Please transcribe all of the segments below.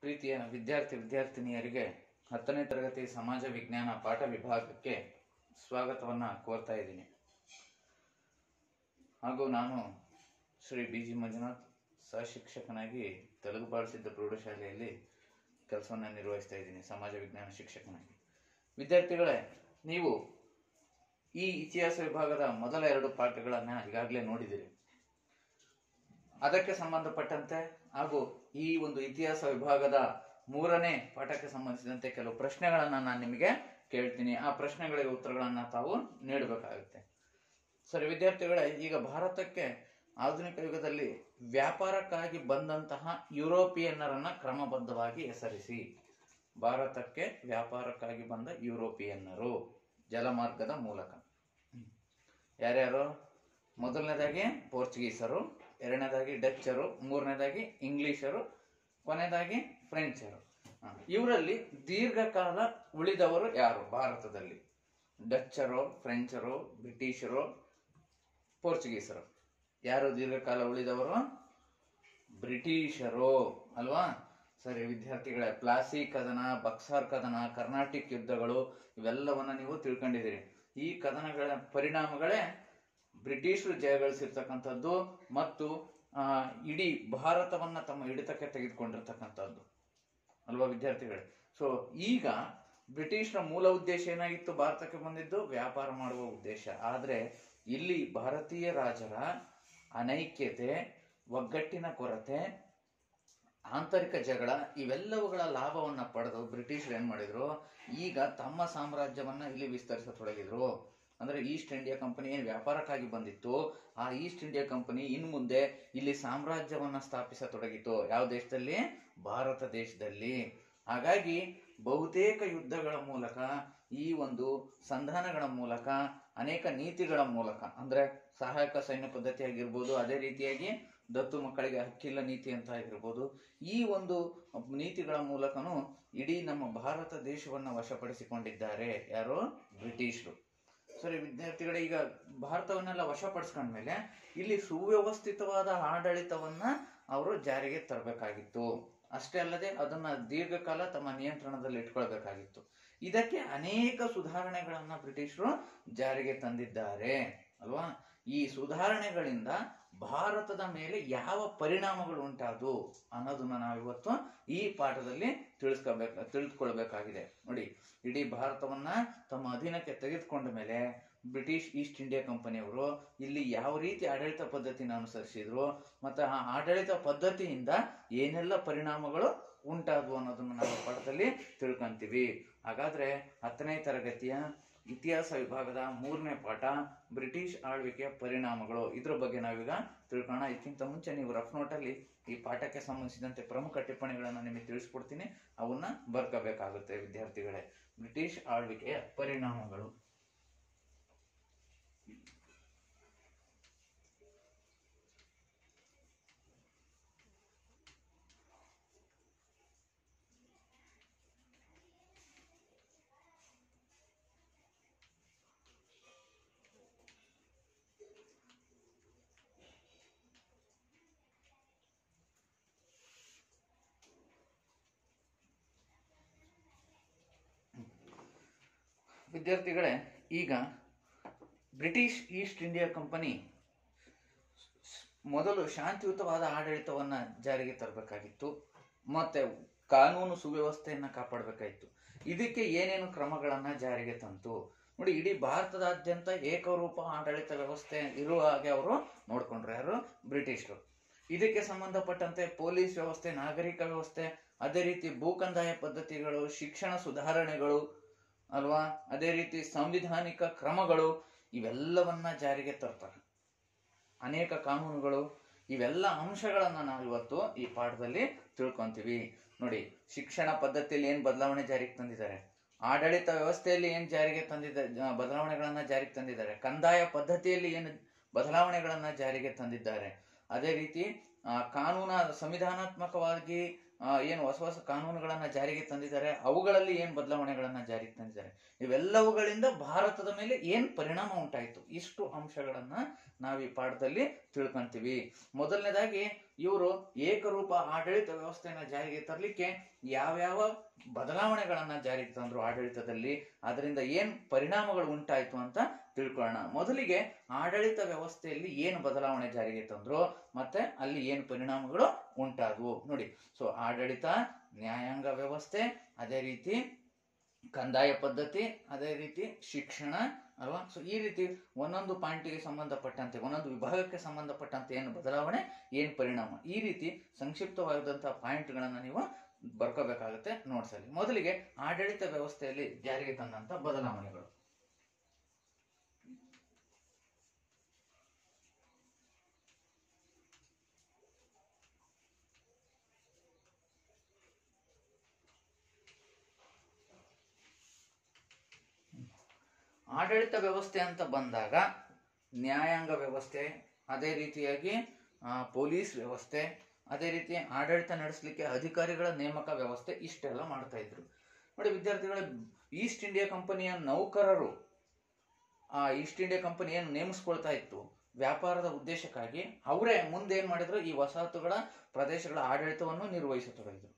ಪ್ರೀತಿಯ ವಿದ್ಯಾರ್ಥಿನಿಯರಿಗೆ 10ನೇ ತರಗತಿ ಸಮಾಜ ವಿಜ್ಞಾನ ಪಾಠ ವಿಭಾಗಕ್ಕೆ ಸ್ವಾಗತವನ್ನ ಕೋರ್ತಾ ಇದ್ದೀನಿ. ಹಾಗೂ ನಾನು ಶ್ರೀ ಬಿ.ಜಿ. ಮಂಜುನಾಥ್, ಸಹಶಿಕ್ಷಕನಾಗಿ ತೆಲುಗು ಬಾಳಸಿದ್ಧ ಪ್ರೌಢಶಾಲೆಯಲ್ಲಿ ಕೆಲಸವನ್ನು ನಿರ್ವಹಿಸ್ತಾ ಇದ್ದೀನಿ, ಸಮಾಜ ವಿಜ್ಞಾನ ಶಿಕ್ಷಕನಾಗಿ. ವಿದ್ಯಾರ್ಥಿಗಳೇ, ನೀವು ಈ ಇತಿಹಾಸ ವಿಭಾಗದ ಮೊದಲ 2 ಪಾಠಗಳನ್ನು ಈಗಾಗಲೇ ನೋಡಿದಿರಿ. ಅದಕ್ಕೆ ಸಂಬಂಧಪಟ್ಟಂತೆ ಹಾಗೂ ಈ ಒಂದು ಇತಿಹಾಸ ವಿಭಾಗದ 3ನೇ ಪಾಠಕ್ಕೆ ಸಂಬಂಧಿಸಿದಂತೆ ಕೆಲವು ಪ್ರಶ್ನೆಗಳನ್ನ ನಾನು ನಿಮಗೆ ಕೇಳ್ತೀನಿ. ಆ ಪ್ರಶ್ನೆಗಳಿಗೆ ಉತ್ತರಗಳನ್ನ ತಾವು ನೀಡಬೇಕಾಗುತ್ತೆ. ಸರಿ ವಿದ್ಯಾರ್ಥಿಗಳೇ, ಈಗ ಭಾರತಕ್ಕೆ ಆಧುನಿಕ ಯುಗದಲ್ಲಿ ವ್ಯಾಪಾರಕ್ಕಾಗಿ ಬಂದಂತಹ ಯುರೋಪಿಯನ್ನರನ್ನ ಕ್ರಮಬದ್ಧವಾಗಿ ಹೆಸರಿಸಿ. ಭಾರತಕ್ಕೆ ವ್ಯಾಪಾರಕ್ಕಾಗಿ ಬಂದ ಯುರೋಪಿಯನ್ನರು ಜಲಮಾರ್ಗದ ಮೂಲಕ ಯಾರ್ಯಾರು? ಮೊದಲನೇದಾಗಿ ಪೋರ್ಚುಗೀಸರು, ಎರಡನೇದಾಗಿ ಡಚ್ಚರು, ಮೂರನೇದಾಗಿ ಇಂಗ್ಲಿಷರು, ಕೊನೆಯದಾಗಿ ಫ್ರೆಂಚರು. ಇವರಲ್ಲಿ ದೀರ್ಘಕಾಲ ಉಳಿದವರು ಯಾರು ಭಾರತದಲ್ಲಿ? ಡಚ್ಚರು, ಫ್ರೆಂಚರು, ಬ್ರಿಟಿಷರು, ಪೋರ್ಚುಗೀಸರು. ಯಾರು ದೀರ್ಘಕಾಲ ಉಳಿದವರು? ಬ್ರಿಟಿಷರು ಅಲ್ವಾ? ಸರಿ ವಿದ್ಯಾರ್ಥಿಗಳೇ, ಪ್ಲಾಸಿ ಕದನ, ಬಕ್ಸಾರ್ ಕದನ, ಕರ್ನಾಟಿಕ್ ಯುದ್ಧಗಳು ಇವೆಲ್ಲವನ್ನ ನೀವು ತಿಳ್ಕೊಂಡಿದ್ದೀರಿ. ಈ ಕದನಗಳ ಪರಿಣಾಮಗಳೇ ಬ್ರಿಟಿಷರು ಜಯಗಳಿಸಿರ್ತಕ್ಕಂಥದ್ದು ಮತ್ತು ಇಡೀ ಭಾರತವನ್ನ ತಮ್ಮ ಹಿಡಿತಕ್ಕೆ ತೆಗೆದುಕೊಂಡಿರ್ತಕ್ಕಂಥದ್ದು ಅಲ್ವಾ ವಿದ್ಯಾರ್ಥಿಗಳೇ? ಸೊ ಈಗ ಬ್ರಿಟಿಷರ ಮೂಲ ಉದ್ದೇಶ ಏನಾಗಿತ್ತು? ಭಾರತಕ್ಕೆ ಬಂದಿದ್ದು ವ್ಯಾಪಾರ ಮಾಡುವ ಉದ್ದೇಶ. ಆದ್ರೆ ಇಲ್ಲಿ ಭಾರತೀಯ ರಾಜರ ಅನೈಕ್ಯತೆ, ಒಗ್ಗಟ್ಟಿನ ಕೊರತೆ, ಆಂತರಿಕ ಜಗಳ ಇವೆಲ್ಲವುಗಳ ಲಾಭವನ್ನ ಪಡೆದು ಬ್ರಿಟಿಷರು ಏನ್ ಮಾಡಿದ್ರು? ಈಗ ತಮ್ಮ ಸಾಮ್ರಾಜ್ಯವನ್ನ ಇಲ್ಲಿ ವಿಸ್ತರಿಸತೊಡಗಿದ್ರು. ಅಂದ್ರೆ ಈಸ್ಟ್ ಇಂಡಿಯಾ ಕಂಪನಿ ಏನು ವ್ಯಾಪಾರಕ್ಕಾಗಿ ಬಂದಿತ್ತು, ಆ ಈಸ್ಟ್ ಇಂಡಿಯಾ ಕಂಪನಿ ಇನ್ನು ಮುಂದೆ ಇಲ್ಲಿ ಸಾಮ್ರಾಜ್ಯವನ್ನ ಸ್ಥಾಪಿಸತೊಡಗಿತು. ಯಾವ ದೇಶದಲ್ಲಿ? ಭಾರತ ದೇಶದಲ್ಲಿ. ಹಾಗಾಗಿ ಬಹುತೇಕ ಯುದ್ಧಗಳ ಮೂಲಕ, ಈ ಒಂದು ಸಂಧಾನಗಳ ಮೂಲಕ, ಅನೇಕ ನೀತಿಗಳ ಮೂಲಕ, ಅಂದ್ರೆ ಸಹಾಯಕ ಸೈನ್ಯ ಪದ್ಧತಿ ಆಗಿರ್ಬೋದು, ಅದೇ ರೀತಿಯಾಗಿ ದತ್ತು ಮಕ್ಕಳಿಗೆ ಹಕ್ಕಿಲ್ಲ ನೀತಿ ಅಂತ ಆಗಿರ್ಬೋದು, ಈ ಒಂದು ನೀತಿಗಳ ಮೂಲಕನೂ ಇಡೀ ನಮ್ಮ ಭಾರತ ದೇಶವನ್ನ ವಶಪಡಿಸಿಕೊಂಡಿದ್ದಾರೆ. ಯಾರು? ಬ್ರಿಟಿಷರು. ಸರಿ ವಿದ್ಯಾರ್ಥಿಗಳೇ, ಈಗ ಭಾರತವನ್ನೆಲ್ಲ ವಶಪಡಿಸ್ಕೊಂಡ್ಮೇಲೆ ಇಲ್ಲಿ ಸುವ್ಯವಸ್ಥಿತವಾದ ಆಡಳಿತವನ್ನ ಅವರು ಜಾರಿಗೆ ತರಬೇಕಾಗಿತ್ತು. ಅಷ್ಟೇ ಅಲ್ಲದೆ ಅದನ್ನ ದೀರ್ಘಕಾಲ ತಮ್ಮ ನಿಯಂತ್ರಣದಲ್ಲಿ ಇಟ್ಕೊಳ್ಬೇಕಾಗಿತ್ತು. ಇದಕ್ಕೆ ಅನೇಕ ಸುಧಾರಣೆಗಳನ್ನ ಬ್ರಿಟಿಷರು ಜಾರಿಗೆ ತಂದಿದ್ದಾರೆ ಅಲ್ವಾ? ಈ ಸುಧಾರಣೆಗಳಿಂದ ಭಾರತದ ಮೇಲೆ ಯಾವ ಪರಿಣಾಮಗಳು ಉಂಟಾದವು ಅನ್ನೋದನ್ನ ನಾವಿವತ್ತು ಈ ಪಾಠದಲ್ಲಿ ತಿಳಿದುಕೊಳ್ಬೇಕಾಗಿದೆ. ನೋಡಿ, ಇಡೀ ಭಾರತವನ್ನ ತಮ್ಮ ಅಧೀನಕ್ಕೆ ತೆಗೆದುಕೊಂಡ ಮೇಲೆ ಬ್ರಿಟಿಷ್ ಈಸ್ಟ್ ಇಂಡಿಯಾ ಕಂಪನಿಯವರು ಇಲ್ಲಿ ಯಾವ ರೀತಿ ಆಡಳಿತ ಪದ್ಧತಿನ ಅನುಸರಿಸಿದ್ರು, ಮತ್ತೆ ಆ ಆಡಳಿತ ಪದ್ಧತಿಯಿಂದ ಏನೆಲ್ಲ ಪರಿಣಾಮಗಳು ಉಂಟಾದವು ಅನ್ನೋದನ್ನ ನಾವು ಪಾಠದಲ್ಲಿ ತಿಳ್ಕೊಂತೀವಿ. ಹಾಗಾದ್ರೆ 10ನೇ ತರಗತಿಯ ಇತಿಹಾಸ ವಿಭಾಗದ 3ನೇ ಪಾಠ ಬ್ರಿಟಿಷ್ ಆಳ್ವಿಕೆಯ ಪರಿಣಾಮಗಳು, ಇದ್ರ ಬಗ್ಗೆ ನಾವೀಗ ತಿಳ್ಕೊಳ್ಳೋಣ. ಇದಕ್ಕಿಂತ ಮುಂಚೆ ನೀವು ರಫ್ ನೋಟಲ್ಲಿ ಈ ಪಾಠಕ್ಕೆ ಸಂಬಂಧಿಸಿದಂತೆ ಪ್ರಮುಖ ಟಿಪ್ಪಣಿಗಳನ್ನು ನಿಮಗೆ ತಿಳಿಸ್ಕೊಡ್ತೀನಿ, ಅವನ್ನ ಬರ್ಕೋಬೇಕಾಗುತ್ತೆ ವಿದ್ಯಾರ್ಥಿಗಳೇ. ಬ್ರಿಟಿಷ್ ಆಳ್ವಿಕೆಯ ಪರಿಣಾಮಗಳು. ವಿದ್ಯಾರ್ಥಿಗಳೇ, ಈಗ ಬ್ರಿಟಿಷ್ ಈಸ್ಟ್ ಇಂಡಿಯಾ ಕಂಪನಿ ಮೊದಲು ಶಾಂತಿಯುತವಾದ ಆಡಳಿತವನ್ನ ಜಾರಿಗೆ ತರಬೇಕಾಗಿತ್ತು, ಮತ್ತೆ ಕಾನೂನು ಸುವ್ಯವಸ್ಥೆಯನ್ನ ಕಾಪಾಡಬೇಕಾಗಿತ್ತು. ಇದಕ್ಕೆ ಏನೇನು ಕ್ರಮಗಳನ್ನ ಜಾರಿಗೆ ತಂತು? ನೋಡಿ, ಇಡೀ ಭಾರತದಾದ್ಯಂತ ಏಕರೂಪ ಆಡಳಿತ ವ್ಯವಸ್ಥೆ ಇರುವ ಹಾಗೆ ಅವರು ನೋಡ್ಕೊಂಡ್ರು. ಯಾರು? ಬ್ರಿಟಿಷರು. ಇದಕ್ಕೆ ಸಂಬಂಧಪಟ್ಟಂತೆ ಪೊಲೀಸ್ ವ್ಯವಸ್ಥೆ, ನಾಗರಿಕ ವ್ಯವಸ್ಥೆ, ಅದೇ ರೀತಿ ಭೂಕಂದಾಯ ಪದ್ಧತಿಗಳು, ಶಿಕ್ಷಣ ಸುಧಾರಣೆಗಳು ಅಲ್ವಾ, ಅದೇ ರೀತಿ ಸಂವಿಧಾನಿಕ ಕ್ರಮಗಳು ಇವೆಲ್ಲವನ್ನ ಜಾರಿಗೆ ತರ್ತಾರೆ. ಅನೇಕ ಕಾನೂನುಗಳು, ಇವೆಲ್ಲ ಅಂಶಗಳನ್ನ ನಾವು ಇವತ್ತು ಈ ಪಾಠದಲ್ಲಿ ತಿಳ್ಕೊಂತೀವಿ. ನೋಡಿ, ಶಿಕ್ಷಣ ಪದ್ಧತಿಯಲ್ಲಿ ಏನ್ ಬದಲಾವಣೆ ಜಾರಿಗೆ ತಂದಿದ್ದಾರೆ, ಆಡಳಿತ ವ್ಯವಸ್ಥೆಯಲ್ಲಿ ಏನ್ ಜಾರಿಗೆ ಬದಲಾವಣೆಗಳನ್ನ ಜಾರಿಗೆ ತಂದಿದ್ದಾರೆ, ಕಂದಾಯ ಪದ್ಧತಿಯಲ್ಲಿ ಏನು ಬದಲಾವಣೆಗಳನ್ನ ಜಾರಿಗೆ ತಂದಿದ್ದಾರೆ, ಅದೇ ರೀತಿ ಕಾನೂನ ಸಂವಿಧಾನಾತ್ಮಕವಾಗಿ ಏನು ಹೊಸ ಹೊಸ ಕಾನೂನುಗಳನ್ನ ಜಾರಿಗೆ ತಂದಿದ್ದಾರೆ, ಅವುಗಳಲ್ಲಿ ಏನ್ ಬದಲಾವಣೆಗಳನ್ನ ಜಾರಿಗೆ ತಂದಿದ್ದಾರೆ, ಇವೆಲ್ಲವುಗಳಿಂದ ಭಾರತದ ಮೇಲೆ ಏನ್ ಪರಿಣಾಮ ಉಂಟಾಯಿತು, ಇಷ್ಟು ಅಂಶಗಳನ್ನ ನಾವು ಈ ಪಾಠದಲ್ಲಿ ತಿಳ್ಕೊಂತೀವಿ. ಮೊದಲನೇದಾಗಿ ಇವರು ಏಕರೂಪ ಆಡಳಿತ ವ್ಯವಸ್ಥೆಯನ್ನ ಜಾರಿಗೆ ತರಲಿಕ್ಕೆ ಯಾವ್ಯಾವ ಬದಲಾವಣೆಗಳನ್ನ ಜಾರಿಗೆ ತಂದ್ರು ಆಡಳಿತದಲ್ಲಿ, ಅದರಿಂದ ಏನ್ ಪರಿಣಾಮಗಳು ಉಂಟಾಯ್ತು ಅಂತ ತಿಳ್ಕೊಳ್ಳೋಣ. ಮೊದಲಿಗೆ ಆಡಳಿತ ವ್ಯವಸ್ಥೆಯಲ್ಲಿ ಏನು ಬದಲಾವಣೆ ಜಾರಿಗೆ ತಂದ್ರು ಮತ್ತೆ ಅಲ್ಲಿ ಏನು ಪರಿಣಾಮಗಳು ಉಂಟಾದವು ನೋಡಿ. ಸೊ ಆಡಳಿತ, ನ್ಯಾಯಾಂಗ ವ್ಯವಸ್ಥೆ, ಅದೇ ರೀತಿ ಕಂದಾಯ ಪದ್ಧತಿ, ಅದೇ ರೀತಿ ಶಿಕ್ಷಣ ಅಲ್ವಾ. ಸೊ ಈ ರೀತಿ ಒಂದೊಂದು ಪಾಯಿಂಟ್ಗೆ ಸಂಬಂಧಪಟ್ಟಂತೆ, ಒಂದೊಂದು ವಿಭಾಗಕ್ಕೆ ಸಂಬಂಧಪಟ್ಟಂತೆ ಏನು ಬದಲಾವಣೆ, ಏನು ಪರಿಣಾಮ, ಈ ರೀತಿ ಸಂಕ್ಷಿಪ್ತವಾದಂತಹ ಪಾಯಿಂಟ್ಗಳನ್ನ ನೀವು ಬರ್ಕೋಬೇಕಾಗುತ್ತೆ ನೋಟ್ಸಲ್ಲಿ. ಮೊದಲಿಗೆ ಆಡಳಿತ ವ್ಯವಸ್ಥೆಯಲ್ಲಿ ಜಾರಿಗೆ ತಂದಂತ ಬದಲಾವಣೆಗಳು. ಆಡಳಿತ ವ್ಯವಸ್ಥೆ ಅಂತ ಬಂದಾಗ ನ್ಯಾಯಾಂಗ ವ್ಯವಸ್ಥೆ, ಅದೇ ರೀತಿಯಾಗಿ ಪೊಲೀಸ್ ವ್ಯವಸ್ಥೆ, ಅದೇ ರೀತಿ ಆಡಳಿತ ನಡೆಸಲಿಕ್ಕೆ ಅಧಿಕಾರಿಗಳ ನೇಮಕ ವ್ಯವಸ್ಥೆ, ಇಷ್ಟೆಲ್ಲ ಮಾಡ್ತಾ ಇದ್ರು ನೋಡಿ ವಿದ್ಯಾರ್ಥಿಗಳ. ಈಸ್ಟ್ ಇಂಡಿಯಾ ಕಂಪನಿಯ ನೌಕರರು ಆ ಈಸ್ಟ್ ಇಂಡಿಯಾ ಕಂಪನಿ ಏನು ನೇಮಿಸ್ಕೊಳ್ತಾ ಇತ್ತು ವ್ಯಾಪಾರದ ಉದ್ದೇಶಕ್ಕಾಗಿ, ಅವರೇ ಮುಂದೆ ಏನ್ ಮಾಡಿದ್ರು, ಈ ವಸಾಹತುಗಳ ಪ್ರದೇಶಗಳ ಆಡಳಿತವನ್ನು ನಿರ್ವಹಿಸತೊಡಗಿದ್ರು.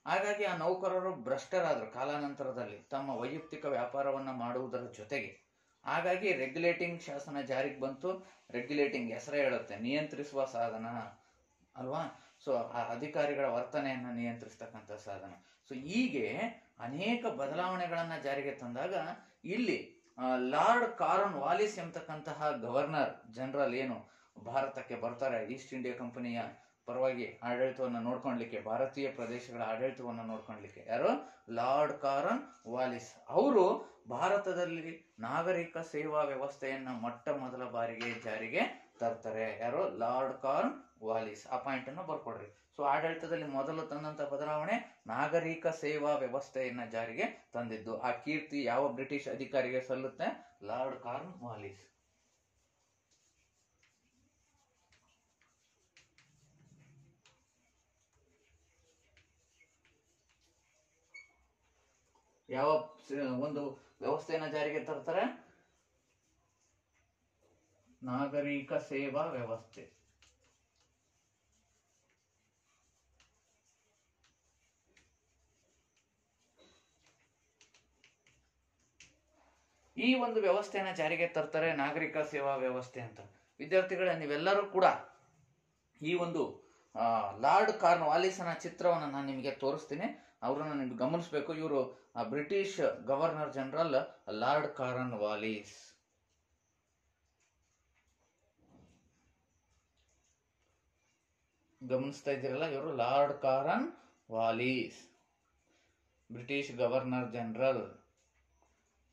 ಹಾಗಾಗಿ ಆ ನೌಕರರು ಭ್ರಷ್ಟರಾದ್ರು ಕಾಲಾನಂತರದಲ್ಲಿ ತಮ್ಮ ವೈಯಕ್ತಿಕ ವ್ಯಾಪಾರವನ್ನ ಮಾಡುವುದರ ಜೊತೆಗೆ. ಹಾಗಾಗಿ ರೆಗ್ಯುಲೇಟಿಂಗ್ ಶಾಸನ ಜಾರಿಗೆ ಬಂತು. ರೆಗ್ಯುಲೇಟಿಂಗ್ ಹೆಸರೇ ಹೇಳುತ್ತೆ, ನಿಯಂತ್ರಿಸುವ ಸಾಧನ ಅಲ್ವಾ. ಸೊ ಆ ಅಧಿಕಾರಿಗಳ ವರ್ತನೆಯನ್ನ ನಿಯಂತ್ರಿಸ್ತಕ್ಕಂಥ ಸಾಧನ. ಸೊ ಹೀಗೆ ಅನೇಕ ಬದಲಾವಣೆಗಳನ್ನ ಜಾರಿಗೆ ತಂದಾಗ ಇಲ್ಲಿ ಲಾರ್ಡ್ ಕಾರನ್ ವಾಲಿಸ್ ಎಂಬತಕ್ಕಂತಹ ಗವರ್ನರ್ ಜನರಲ್ ಏನು ಭಾರತಕ್ಕೆ ಬರ್ತಾರೆ ಈಸ್ಟ್ ಇಂಡಿಯಾ ಕಂಪನಿಯ ಪರವಾಗಿ ಆಡಳಿತವನ್ನು ನೋಡ್ಕೊಳ್ಲಿಕ್ಕೆ, ಭಾರತೀಯ ಪ್ರದೇಶಗಳ ಆಡಳಿತವನ್ನು ನೋಡ್ಕೊಳ್ಲಿಕ್ಕೆ, ಯಾರು, ಲಾರ್ಡ್ ಕಾರನ್ ವಾಲಿಸ್. ಅವರು ಭಾರತದಲ್ಲಿ ನಾಗರಿಕ ಸೇವಾ ವ್ಯವಸ್ಥೆಯನ್ನ ಮೊಟ್ಟ ಮೊದಲ ಬಾರಿಗೆ ಜಾರಿಗೆ ತರ್ತಾರೆ. ಯಾರು, ಲಾರ್ಡ್ ಕಾರನ್ ವಾಲಿಸ್. ಆ ಪಾಯಿಂಟ್ ಅನ್ನು ಬರ್ಕೊಡ್ರಿ. ಸೊ ಆಡಳಿತದಲ್ಲಿ ಮೊದಲು ತಂದಂತ ಬದಲಾವಣೆ ನಾಗರಿಕ ಸೇವಾ ವ್ಯವಸ್ಥೆಯನ್ನ ಜಾರಿಗೆ ತಂದಿದ್ದು. ಆ ಕೀರ್ತಿ ಯಾವ ಬ್ರಿಟಿಷ್ ಅಧಿಕಾರಿಗೆ ಸಲ್ಲುತ್ತೆ, ಲಾರ್ಡ್ ಕಾರನ್ ವಾಲಿಸ್. ಯಾವ ಒಂದು ವ್ಯವಸ್ಥೆಯನ್ನ ಜಾರಿಗೆ ತರ್ತಾರೆ, ನಾಗರಿಕ ಸೇವಾ ವ್ಯವಸ್ಥೆ. ಈ ಒಂದು ವ್ಯವಸ್ಥೆಯನ್ನ ಜಾರಿಗೆ ತರ್ತಾರೆ, ನಾಗರಿಕ ಸೇವಾ ವ್ಯವಸ್ಥೆ ಅಂತ. ವಿದ್ಯಾರ್ಥಿಗಳೇ, ನೀವೆಲ್ಲರೂ ಕೂಡ ಈ ಒಂದು ಲಾರ್ಡ್ ಕಾರ್ನ್ ವಾಲಿಸನ ಚಿತ್ರವನ್ನು ನಾನು ನಿಮಗೆ ತೋರಿಸ್ತೀನಿ, ಅವರನ್ನ ನಿಮ್ಗೆ ಗಮನಿಸಬೇಕು. ಇವರು British governor general lord ಕಾರನ್ Wallis. ಗಮನಿಸ್ತಾ ಇದ್ದೀರಲ್ಲ, ಇವರು lord ಕಾರನ್ Wallis, British governor general.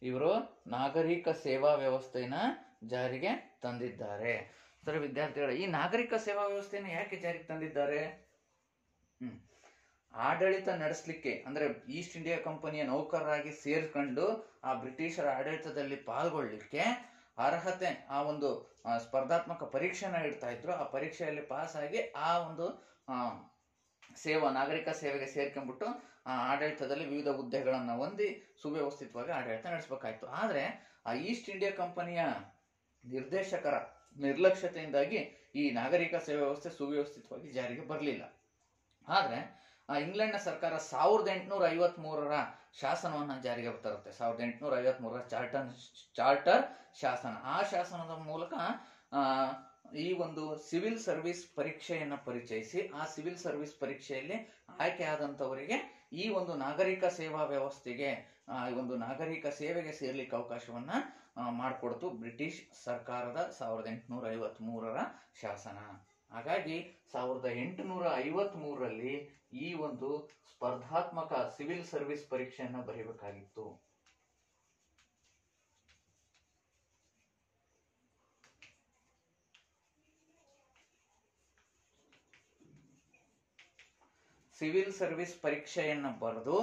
ಇವರು ನಾಗರಿಕ ಸೇವಾ ವ್ಯವಸ್ಥೆನ ಜಾರಿಗೆ ತಂದಿದ್ದಾರೆ. ಸರಿ ವಿದ್ಯಾರ್ಥಿಗಳು, ಈ ನಾಗರಿಕ ಸೇವಾ ವ್ಯವಸ್ಥೆಯನ್ನು ಯಾಕೆ ಜಾರಿಗೆ ತಂದಿದ್ದಾರೆ? ಆಡಳಿತ ನಡೆಸಲಿಕ್ಕೆ, ಅಂದ್ರೆ ಈಸ್ಟ್ ಇಂಡಿಯಾ ಕಂಪನಿಯ ನೌಕರರಾಗಿ ಸೇರ್ಕೊಂಡು ಆ ಬ್ರಿಟಿಷರ ಆಡಳಿತದಲ್ಲಿ ಪಾಲ್ಗೊಳ್ಳಿಕ್ಕೆ ಅರ್ಹತೆ, ಆ ಒಂದು ಸ್ಪರ್ಧಾತ್ಮಕ ಪರೀಕ್ಷೆನ ಇಡ್ತಾ ಇದ್ರು. ಆ ಪರೀಕ್ಷೆಯಲ್ಲಿ ಪಾಸ್ ಆಗಿ ಆ ಒಂದು ನಾಗರಿಕ ಸೇವೆಗೆ ಸೇರ್ಕೊಂಡ್ಬಿಟ್ಟು ಆ ಆಡಳಿತದಲ್ಲಿ ವಿವಿಧ ಹುದ್ದೆಗಳನ್ನ ಹೊಂದಿ ಸುವ್ಯವಸ್ಥಿತವಾಗಿ ಆಡಳಿತ ನಡೆಸಬೇಕಾಯ್ತು. ಆದ್ರೆ ಆ ಈಸ್ಟ್ ಇಂಡಿಯಾ ಕಂಪನಿಯ ನಿರ್ದೇಶಕರ ನಿರ್ಲಕ್ಷ್ಯತೆಯಿಂದಾಗಿ ಈ ನಾಗರಿಕ ಸೇವೆ ವ್ಯವಸ್ಥೆ ಸುವ್ಯವಸ್ಥಿತವಾಗಿ ಜಾರಿಗೆ ಬರಲಿಲ್ಲ. ಆದ್ರೆ ಇಂಗ್ಲೆಂಡ್ನ ಸರ್ಕಾರ 1853ರ ಶಾಸನವನ್ನ ಜಾರಿಗೆ ತರುತ್ತೆ. 1853ರ ಚಾರ್ಟರ್ ಶಾಸನ. ಆ ಶಾಸನದ ಮೂಲಕ ಈ ಒಂದು ಸಿವಿಲ್ ಸರ್ವಿಸ್ ಪರೀಕ್ಷೆಯನ್ನ ಪರಿಚಯಿಸಿ, ಆ ಸಿವಿಲ್ ಸರ್ವಿಸ್ ಪರೀಕ್ಷೆಯಲ್ಲಿ ಆಯ್ಕೆ ಆದಂತವರಿಗೆ ಈ ಒಂದು ನಾಗರಿಕ ಸೇವಾ ವ್ಯವಸ್ಥೆಗೆ, ಈ ಒಂದು ನಾಗರಿಕ ಸೇವೆಗೆ ಸೇರ್ಲಿಕ್ಕೆ ಅವಕಾಶವನ್ನ ಮಾಡಿಕೊಡ್ತು ಬ್ರಿಟಿಷ್ ಸರ್ಕಾರದ 1853ರ ಶಾಸನ. ಹಾಗಾಗಿ 1853ರಲ್ಲಿ ಈ ಒಂದು ಸ್ಪರ್ಧಾತ್ಮಕ ಸಿವಿಲ್ ಸರ್ವಿಸ್ ಪರೀಕ್ಷೆಯನ್ನ ಬರೀಬೇಕಾಗಿತ್ತು. ಸಿವಿಲ್ ಸರ್ವಿಸ್ ಪರೀಕ್ಷೆಯನ್ನ ಬರೆದು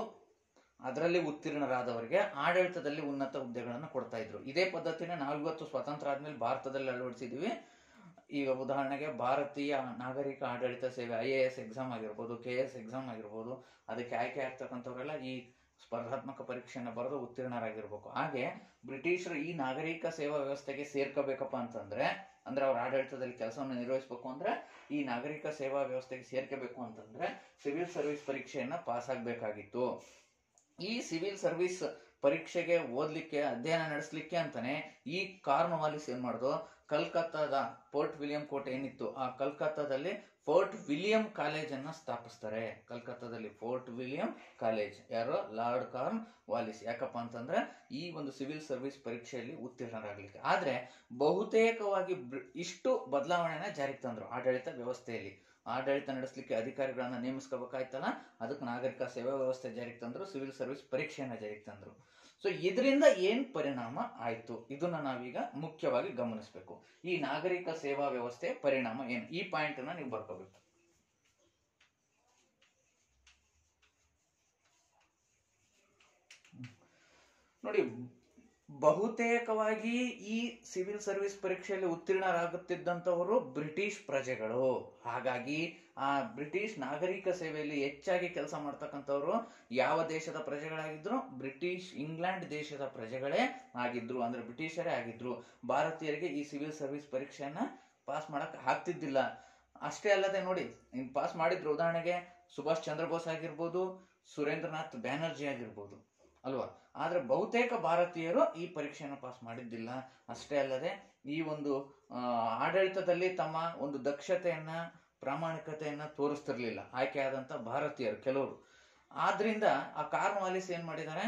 ಅದರಲ್ಲಿ ಉತ್ತೀರ್ಣರಾದವರಿಗೆ ಆಡಳಿತದಲ್ಲಿ ಉನ್ನತ ಹುದ್ದೆಗಳನ್ನು ಕೊಡ್ತಾ ಇದ್ರು. ಇದೇ ಪದ್ಧತಿನ ನಾವಿವತ್ತು ಸ್ವತಂತ್ರ ಆದ್ಮೇಲೆ ಭಾರತದಲ್ಲಿ ಅಳವಡಿಸಿದ್ವಿ. ಈಗ ಉದಾಹರಣೆಗೆ ಭಾರತೀಯ ನಾಗರಿಕ ಆಡಳಿತ ಸೇವೆ IAS ಎಕ್ಸಾಮ್ ಆಗಿರ್ಬೋದು, KS ಎಕ್ಸಾಮ್ ಆಗಿರ್ಬೋದು, ಅದಕ್ಕೆ ಆಯ್ಕೆ ಆಗ್ತಕ್ಕಂಥವ್ರೆಲ್ಲ ಈ ಸ್ಪರ್ಧಾತ್ಮಕ ಪರೀಕ್ಷೆಯನ್ನು ಬರೆದು ಉತ್ತೀರ್ಣರಾಗಿರ್ಬೇಕು. ಹಾಗೆ ಬ್ರಿಟಿಷರು ಈ ನಾಗರಿಕ ಸೇವಾ ವ್ಯವಸ್ಥೆಗೆ ಸೇರ್ಕೋಬೇಕಪ್ಪ ಅಂತಂದ್ರೆ, ಅಂದ್ರೆ ಅವ್ರ ಆಡಳಿತದಲ್ಲಿ ಕೆಲಸವನ್ನು ನಿರ್ವಹಿಸಬೇಕು ಅಂದ್ರೆ ಈ ನಾಗರಿಕ ಸೇವಾ ವ್ಯವಸ್ಥೆಗೆ ಸೇರ್ಕೋಬೇಕು ಅಂತಂದ್ರೆ ಸಿವಿಲ್ ಸರ್ವಿಸ್ ಪರೀಕ್ಷೆಯನ್ನ ಪಾಸ್ ಆಗ್ಬೇಕಾಗಿತ್ತು. ಈ ಸಿವಿಲ್ ಸರ್ವಿಸ್ ಪರೀಕ್ಷೆಗೆ ಓದ್ಲಿಕ್ಕೆ, ಅಧ್ಯಯನ ನಡೆಸಲಿಕ್ಕೆ ಅಂತಾನೆ ಈ ಕಾರ್ನ್ವಾಲಿಸ್ ಏನ್ ಮಾಡ್ದು, ಕಲ್ಕತ್ತಾದ ಫೋರ್ಟ್ ವಿಲಿಯಂ ಕೋಟೆ ಏನಿತ್ತು, ಆ ಕಲ್ಕತ್ತಾದಲ್ಲಿ ಫೋರ್ಟ್ ವಿಲಿಯಂ ಕಾಲೇಜ್ ಅನ್ನ ಸ್ಥಾಪಿಸ್ತಾರೆ. ಕಲ್ಕತ್ತಾದಲ್ಲಿ ಫೋರ್ಟ್ ವಿಲಿಯಂ ಕಾಲೇಜ್. ಯಾರು? Lord corn Wallis. ಯಾಕಪ್ಪ ಅಂತಂದ್ರೆ ಈ ಒಂದು ಸಿವಿಲ್ ಸರ್ವಿಸ್ ಪರೀಕ್ಷೆಯಲ್ಲಿ ಉತ್ತೀರ್ಣರಾಗ್ಲಿಕ್ಕೆ. ಆದ್ರೆ ಬಹುತೇಕವಾಗಿ ಇಷ್ಟು ಬದಲಾವಣೆನ ಜಾರಿಗೆ ತಂದ್ರು ಆಡಳಿತ ವ್ಯವಸ್ಥೆಯಲ್ಲಿ. ಆಡಳಿತ ನಡೆಸಲಿಕ್ಕೆ ಅಧಿಕಾರಿಗಳನ್ನ ನೇಮಿಸ್ಕೋಬೇಕಾಯ್ತಲ್ಲ, ಅದಕ್ಕೆ ನಾಗರಿಕ ಸೇವಾ ವ್ಯವಸ್ಥೆ ಜಾರಿಗೆ ತಂದ್ರು, ಸಿವಿಲ್ ಸರ್ವಿಸ್ ಪರೀಕ್ಷೆಯನ್ನ ಜಾರಿಗೆ ತಂದ್ರು. ಸೊ ಇದರಿಂದ ಏನ್ ಪರಿಣಾಮ ಆಯ್ತು, ಇದನ್ನ ನಾವೀಗ ಮುಖ್ಯವಾಗಿ ಗಮನಿಸಬೇಕು. ಈ ನಾಗರಿಕ ಸೇವಾ ವ್ಯವಸ್ಥೆ ಪರಿಣಾಮ ಏನು, ಈ ಪಾಯಿಂಟ್ ಅನ್ನ ನೀವು ಬರ್ಕೋಬೇಕು. ನೋಡಿ, ಬಹುತೇಕವಾಗಿ ಈ ಸಿವಿಲ್ ಸರ್ವಿಸ್ ಪರೀಕ್ಷೆಯಲ್ಲಿ ಉತ್ತೀರ್ಣರಾಗುತ್ತಿದ್ದಂಥವರು ಬ್ರಿಟಿಷ್ ಪ್ರಜೆಗಳು. ಹಾಗಾಗಿ ಆ ಬ್ರಿಟಿಷ್ ನಾಗರಿಕ ಸೇವೆಯಲ್ಲಿ ಹೆಚ್ಚಾಗಿ ಕೆಲಸ ಮಾಡ್ತಕ್ಕಂಥವ್ರು ಯಾವ ದೇಶದ ಪ್ರಜೆಗಳಾಗಿದ್ರು? ಬ್ರಿಟಿಷ್ ಇಂಗ್ಲೆಂಡ್ ದೇಶದ ಪ್ರಜೆಗಳೇ ಆಗಿದ್ರು, ಅಂದ್ರೆ ಬ್ರಿಟಿಷರೇ ಆಗಿದ್ರು. ಭಾರತೀಯರಿಗೆ ಈ ಸಿವಿಲ್ ಸರ್ವಿಸ್ ಪರೀಕ್ಷೆಯನ್ನ ಪಾಸ್ ಮಾಡಕ್ ಆಗ್ತಿದ್ದಿಲ್ಲ. ಅಷ್ಟೇ ಅಲ್ಲದೆ ನೋಡಿ, ಪಾಸ್ ಮಾಡಿದ್ರು. ಉದಾಹರಣೆಗೆ ಸುಭಾಷ್ ಚಂದ್ರ ಬೋಸ್ ಆಗಿರ್ಬೋದು, ಸುರೇಂದ್ರನಾಥ್ ಬ್ಯಾನರ್ಜಿ ಆಗಿರ್ಬೋದು, ಅಲ್ವಾ? ಆದ್ರೆ ಬಹುತೇಕ ಭಾರತೀಯರು ಈ ಪರೀಕ್ಷೆಯನ್ನು ಪಾಸ್ ಮಾಡಿದ್ದಿಲ್ಲ. ಅಷ್ಟೇ ಅಲ್ಲದೆ ಈ ಒಂದು ಆಡಳಿತದಲ್ಲಿ ತಮ್ಮ ಒಂದು ದಕ್ಷತೆಯನ್ನ, ಪ್ರಾಮಾಣಿಕತೆಯನ್ನ ತೋರಿಸ್ತಿರ್ಲಿಲ್ಲ ಆಯ್ಕೆಯಾದಂತ ಭಾರತೀಯರು ಕೆಲವರು. ಆದ್ರಿಂದ ಆ ಕಾರ್ನ್ವಾಲಿಸ್ ಏನ್ ಮಾಡಿದ್ದಾರೆ,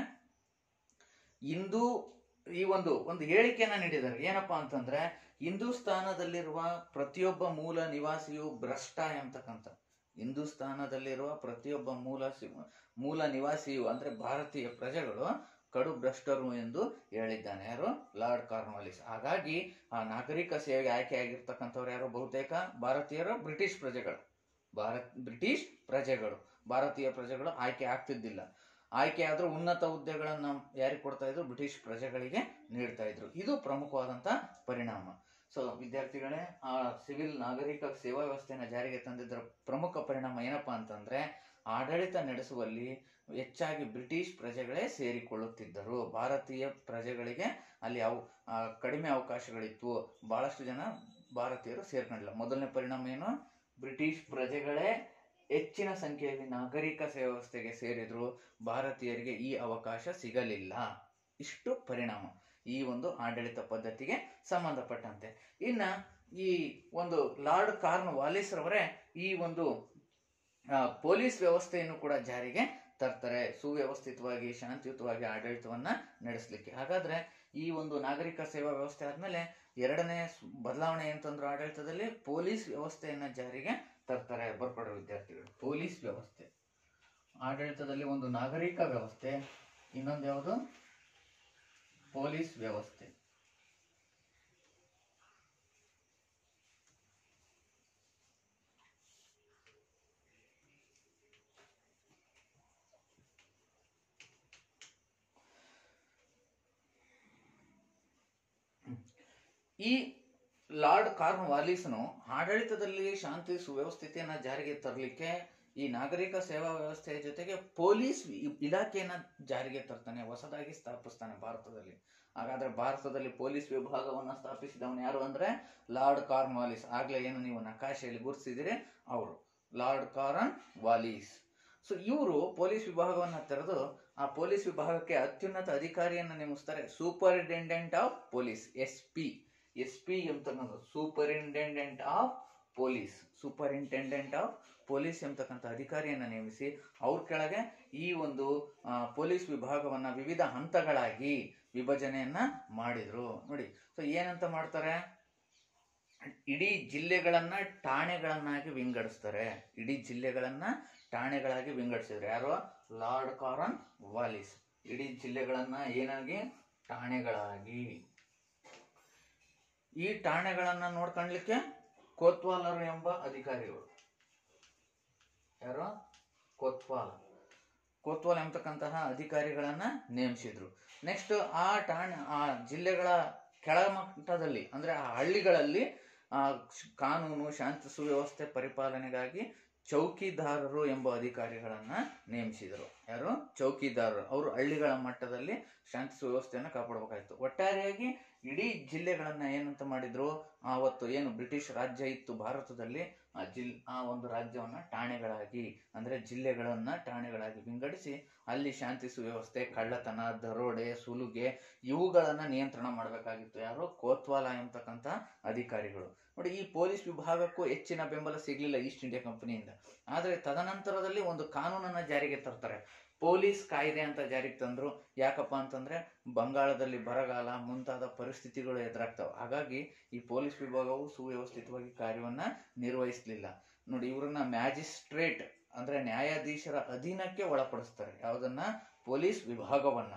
ಈ ಒಂದು ಹೇಳಿಕೆಯನ್ನ ನೀಡಿದ್ದಾರೆ. ಏನಪ್ಪಾ ಅಂತಂದ್ರೆ, ಹಿಂದೂಸ್ತಾನದಲ್ಲಿರುವ ಪ್ರತಿಯೊಬ್ಬ ಮೂಲ ನಿವಾಸಿಯು ಭ್ರಷ್ಟ ಎಂಬತಕ್ಕಂಥ, ಹಿಂದೂಸ್ತಾನದಲ್ಲಿರುವ ಪ್ರತಿಯೊಬ್ಬ ಮೂಲ ನಿವಾಸಿಯು ಅಂದ್ರೆ ಭಾರತೀಯ ಪ್ರಜೆಗಳು ಕಡು ಭ್ರಷ್ಟರು ಎಂದು ಹೇಳಿದ್ದಾನೆ. ಯಾರು? Lord Cornwallis. ಹಾಗಾಗಿ ಆ ನಾಗರಿಕ ಸೇವೆಗೆ ಆಯ್ಕೆಯಾಗಿರ್ತಕ್ಕಂಥವ್ರು ಯಾರು? ಬಹುತೇಕ ಭಾರತೀಯರು ಬ್ರಿಟಿಷ್ ಪ್ರಜೆಗಳು. ಭಾರತೀಯ ಪ್ರಜೆಗಳು ಆಯ್ಕೆ ಆಗ್ತಿದ್ದಿಲ್ಲ. ಆಯ್ಕೆ ಆದ್ರೂ ಉನ್ನತ ಹುದ್ದೆಗಳನ್ನ ಯಾರಿಗೆ ಕೊಡ್ತಾ ಇದ್ರು? ಬ್ರಿಟಿಷ್ ಪ್ರಜೆಗಳಿಗೆ ನೀಡ್ತಾ ಇದ್ರು. ಇದು ಪ್ರಮುಖವಾದಂತ ಪರಿಣಾಮ. ಸೊ ವಿದ್ಯಾರ್ಥಿಗಳೇ, ಆ ಸಿವಿಲ್ ನಾಗರಿಕ ಸೇವಾ ವ್ಯವಸ್ಥೆನ ಜಾರಿಗೆ ತಂದಿದ್ದರ ಪ್ರಮುಖ ಪರಿಣಾಮ ಏನಪ್ಪಾ ಅಂತಂದ್ರೆ, ಆಡಳಿತ ನಡೆಸುವಲ್ಲಿ ಹೆಚ್ಚಾಗಿ ಬ್ರಿಟಿಷ್ ಪ್ರಜೆಗಳೇ ಸೇರಿಕೊಳ್ಳುತ್ತಿದ್ದರು. ಭಾರತೀಯ ಪ್ರಜೆಗಳಿಗೆ ಅಲ್ಲಿ ಕಡಿಮೆ ಅವಕಾಶಗಳಿತ್ತು. ಬಹಳಷ್ಟು ಜನ ಭಾರತೀಯರು ಸೇರ್ಕೊಂಡಿಲ್ಲ. ಮೊದಲನೇ ಪರಿಣಾಮ ಏನು? ಬ್ರಿಟಿಷ್ ಪ್ರಜೆಗಳೇ ಹೆಚ್ಚಿನ ಸಂಖ್ಯೆಯಲ್ಲಿ ನಾಗರಿಕ ಸೇವಾ ವ್ಯವಸ್ಥೆಗೆ ಸೇರಿದ್ರು, ಭಾರತೀಯರಿಗೆ ಈ ಅವಕಾಶ ಸಿಗಲಿಲ್ಲ. ಇಷ್ಟು ಪರಿಣಾಮ ಈ ಒಂದು ಆಡಳಿತ ಪದ್ಧತಿಗೆ ಸಂಬಂಧಪಟ್ಟಂತೆ. ಇನ್ನ ಈ ಒಂದು ಲಾರ್ಡ್ ಕಾರ್ನ್ ವಾಲಿಸ್ ರವರೇ ಈ ಒಂದು ಪೊಲೀಸ್ ವ್ಯವಸ್ಥೆಯನ್ನು ಕೂಡ ಜಾರಿಗೆ ತರ್ತಾರೆ, ಸುವ್ಯವಸ್ಥಿತವಾಗಿ ಶಾಂತಿಯುತವಾಗಿ ಆಡಳಿತವನ್ನ ನಡೆಸಲಿಕ್ಕೆ. ಹಾಗಾದ್ರೆ ಈ ಒಂದು ನಾಗರಿಕ ಸೇವಾ ವ್ಯವಸ್ಥೆ ಆದ್ಮೇಲೆ ಎರಡನೇ ಬದಲಾವಣೆ ಅಂತಂದ್ರು ಆಡಳಿತದಲ್ಲಿ ಪೊಲೀಸ್ ವ್ಯವಸ್ಥೆಯನ್ನ ಜಾರಿಗೆ ತರ್ತಾರೆ. ಬರ್ಕೊಡ್ರಿ ವಿದ್ಯಾರ್ಥಿಗಳು. ಪೊಲೀಸ್ ವ್ಯವಸ್ಥೆ ಆಡಳಿತದಲ್ಲಿ ಒಂದು ನಾಗರಿಕ ವ್ಯವಸ್ಥೆ, ಇನ್ನೊಂದು ಯಾವುದು? ಪೊಲೀಸ್ ವ್ಯವಸ್ಥೆ. ಈ ಲಾರ್ಡ್ ಕಾರ್ನ್ ವಾಲಿಸ್ನು ಆಡಳಿತದಲ್ಲಿ ಶಾಂತಿ ಸುವ್ಯವಸ್ಥೆಯನ್ನ ಜಾರಿಗೆ ತರಲಿಕ್ಕೆ ಈ ನಾಗರಿಕ ಸೇವಾ ವ್ಯವಸ್ಥೆಯ ಜೊತೆಗೆ ಪೊಲೀಸ್ ಇಲಾಖೆಯನ್ನ ಜಾರಿಗೆ ತರ್ತಾನೆ, ಹೊಸದಾಗಿ ಸ್ಥಾಪಿಸ್ತಾನೆ ಭಾರತದಲ್ಲಿ. ಹಾಗಾದ್ರೆ ಭಾರತದಲ್ಲಿ ಪೊಲೀಸ್ ವಿಭಾಗವನ್ನ ಸ್ಥಾಪಿಸಿದವನು ಯಾರು ಅಂದ್ರೆ ಲಾರ್ಡ್ ಕಾರ್ನ್ ವಾಲಿಸ್. ಆಗ್ಲೇ ಏನು ನೀವು ನಕಾಶೆಯಲ್ಲಿ ಗುರುತಿಸಿದಿರಿ, ಅವರು ಲಾರ್ಡ್ ಕಾರ್ನ್ ವಾಲಿಸ್. ಸೊ ಇವರು ಪೊಲೀಸ್ ವಿಭಾಗವನ್ನ ತೆರೆದು ಆ ಪೊಲೀಸ್ ವಿಭಾಗಕ್ಕೆ ಅತ್ಯುನ್ನತ ಅಧಿಕಾರಿಯನ್ನ ನೇಮಿಸ್ತಾರೆ, ಸೂಪರಿಂಟೆಂಡೆಂಟ್ ಆಫ್ ಪೊಲೀಸ್, SP ಎಂಬತಕ್ಕಂಥ ಸೂಪರಿಂಟೆಂಡೆಂಟ್ ಆಫ್ ಪೊಲೀಸ್ ಎಂಬತಕ್ಕಂಥ ಅಧಿಕಾರಿಯನ್ನ ನೇಮಿಸಿ ಅವ್ರ ಕೆಳಗೆ ಈ ಒಂದು ಪೊಲೀಸ್ ವಿಭಾಗವನ್ನ ವಿವಿಧ ಹಂತಗಳಾಗಿ ವಿಭಜನೆಯನ್ನ ಮಾಡಿದ್ರು. ನೋಡಿ, ಸೊ ಏನಂತ ಮಾಡ್ತಾರೆ, ಇಡೀ ಜಿಲ್ಲೆಗಳನ್ನ ಠಾಣೆಗಳನ್ನಾಗಿ ವಿಂಗಡಿಸ್ತಾರೆ. ವಿಂಗಡಿಸಿದ್ರು ಯಾರು? Lord corn Wallis. ಇಡೀ ಜಿಲ್ಲೆಗಳನ್ನ ಏನಾಗಿ? ಠಾಣೆಗಳಾಗಿ. ಈ ಠಾಣೆಗಳನ್ನ ನೋಡ್ಕೊಳ್ಲಿಕ್ಕೆ ಕೊತ್ವಾಲರು ಎಂಬ ಅಧಿಕಾರಿಗಳು, ಯಾರು? ಕೊತ್ವಾಲ್ ಎಂಬತಕ್ಕಂತಹ ಅಧಿಕಾರಿಗಳನ್ನ ನೇಮಿಸಿದ್ರು. ನೆಕ್ಸ್ಟ್ ಆ ಜಿಲ್ಲೆಗಳ ಕೆಳಮಟ್ಟದಲ್ಲಿ ಅಂದ್ರೆ ಆ ಹಳ್ಳಿಗಳಲ್ಲಿ ಕಾನೂನು ಶಾಂತಿ ಸುವ್ಯವಸ್ಥೆ ಪರಿಪಾಲನೆಗಾಗಿ ಚೌಕಿದಾರರು ಎಂಬ ಅಧಿಕಾರಿಗಳನ್ನ ನೇಮಿಸಿದರು. ಯಾರು? ಚೌಕಿದಾರರು. ಅವರು ಹಳ್ಳಿಗಳ ಮಟ್ಟದಲ್ಲಿ ಶಾಂತಿ ಸುವ್ಯವಸ್ಥೆಯನ್ನು ಕಾಪಾಡಬೇಕಾಯಿತು. ಒಟ್ಟಾರೆಯಾಗಿ ಇಡೀ ಜಿಲ್ಲೆಗಳನ್ನ ಏನಂತ ಮಾಡಿದ್ರು, ಆವತ್ತು ಏನು ಬ್ರಿಟಿಷ್ ರಾಜ್ಯ ಇತ್ತು ಭಾರತದಲ್ಲಿ, ಆ ಒಂದು ರಾಜ್ಯವನ್ನ ಠಾಣೆಗಳಾಗಿ, ಅಂದ್ರೆ ಜಿಲ್ಲೆಗಳನ್ನ ಠಾಣೆಗಳಾಗಿ ವಿಂಗಡಿಸಿ ಅಲ್ಲಿ ಶಾಂತಿ ಸುವ್ಯವಸ್ಥೆ, ಕಳ್ಳತನ, ದರೋಡೆ, ಸುಲುಗೆ ಇವುಗಳನ್ನ ನಿಯಂತ್ರಣ ಮಾಡಬೇಕಾಗಿತ್ತು. ಯಾರು? ಕೋತ್ವಾಲ ಎಂಬತಕ್ಕಂಥ ಅಧಿಕಾರಿಗಳು. ನೋಡಿ, ಈ ಪೊಲೀಸ್ ವಿಭಾಗಕ್ಕೂ ಹೆಚ್ಚಿನ ಬೆಂಬಲ ಸಿಗ್ಲಿಲ್ಲ ಈಸ್ಟ್ ಇಂಡಿಯಾ ಕಂಪನಿಯಿಂದ. ಆದ್ರೆ ತದನಂತರದಲ್ಲಿ ಒಂದು ಕಾನೂನನ್ನ ಜಾರಿಗೆ ತರ್ತಾರೆ, ಪೊಲೀಸ್ ಕಾಯ್ದೆ ಅಂತ ಜಾರಿಗೆ ತಂದ್ರು. ಯಾಕಪ್ಪ ಅಂತಂದ್ರೆ ಬಂಗಾಳದಲ್ಲಿ ಬರಗಾಲ ಮುಂತಾದ ಪರಿಸ್ಥಿತಿಗಳು ಎದುರಾಗ್ತವೆ. ಹಾಗಾಗಿ ಈ ಪೊಲೀಸ್ ವಿಭಾಗವು ಸುವ್ಯವಸ್ಥಿತವಾಗಿ ಕಾರ್ಯವನ್ನ ನಿರ್ವಹಿಸಲಿಲ್ಲ. ನೋಡಿ, ಇವ್ರನ್ನ ಮ್ಯಾಜಿಸ್ಟ್ರೇಟ್ ಅಂದ್ರೆ ನ್ಯಾಯಾಧೀಶರ ಅಧೀನಕ್ಕೆ ಒಳಪಡಿಸ್ತಾರೆ. ಯಾವುದನ್ನ? ಪೊಲೀಸ್ ವಿಭಾಗವನ್ನ.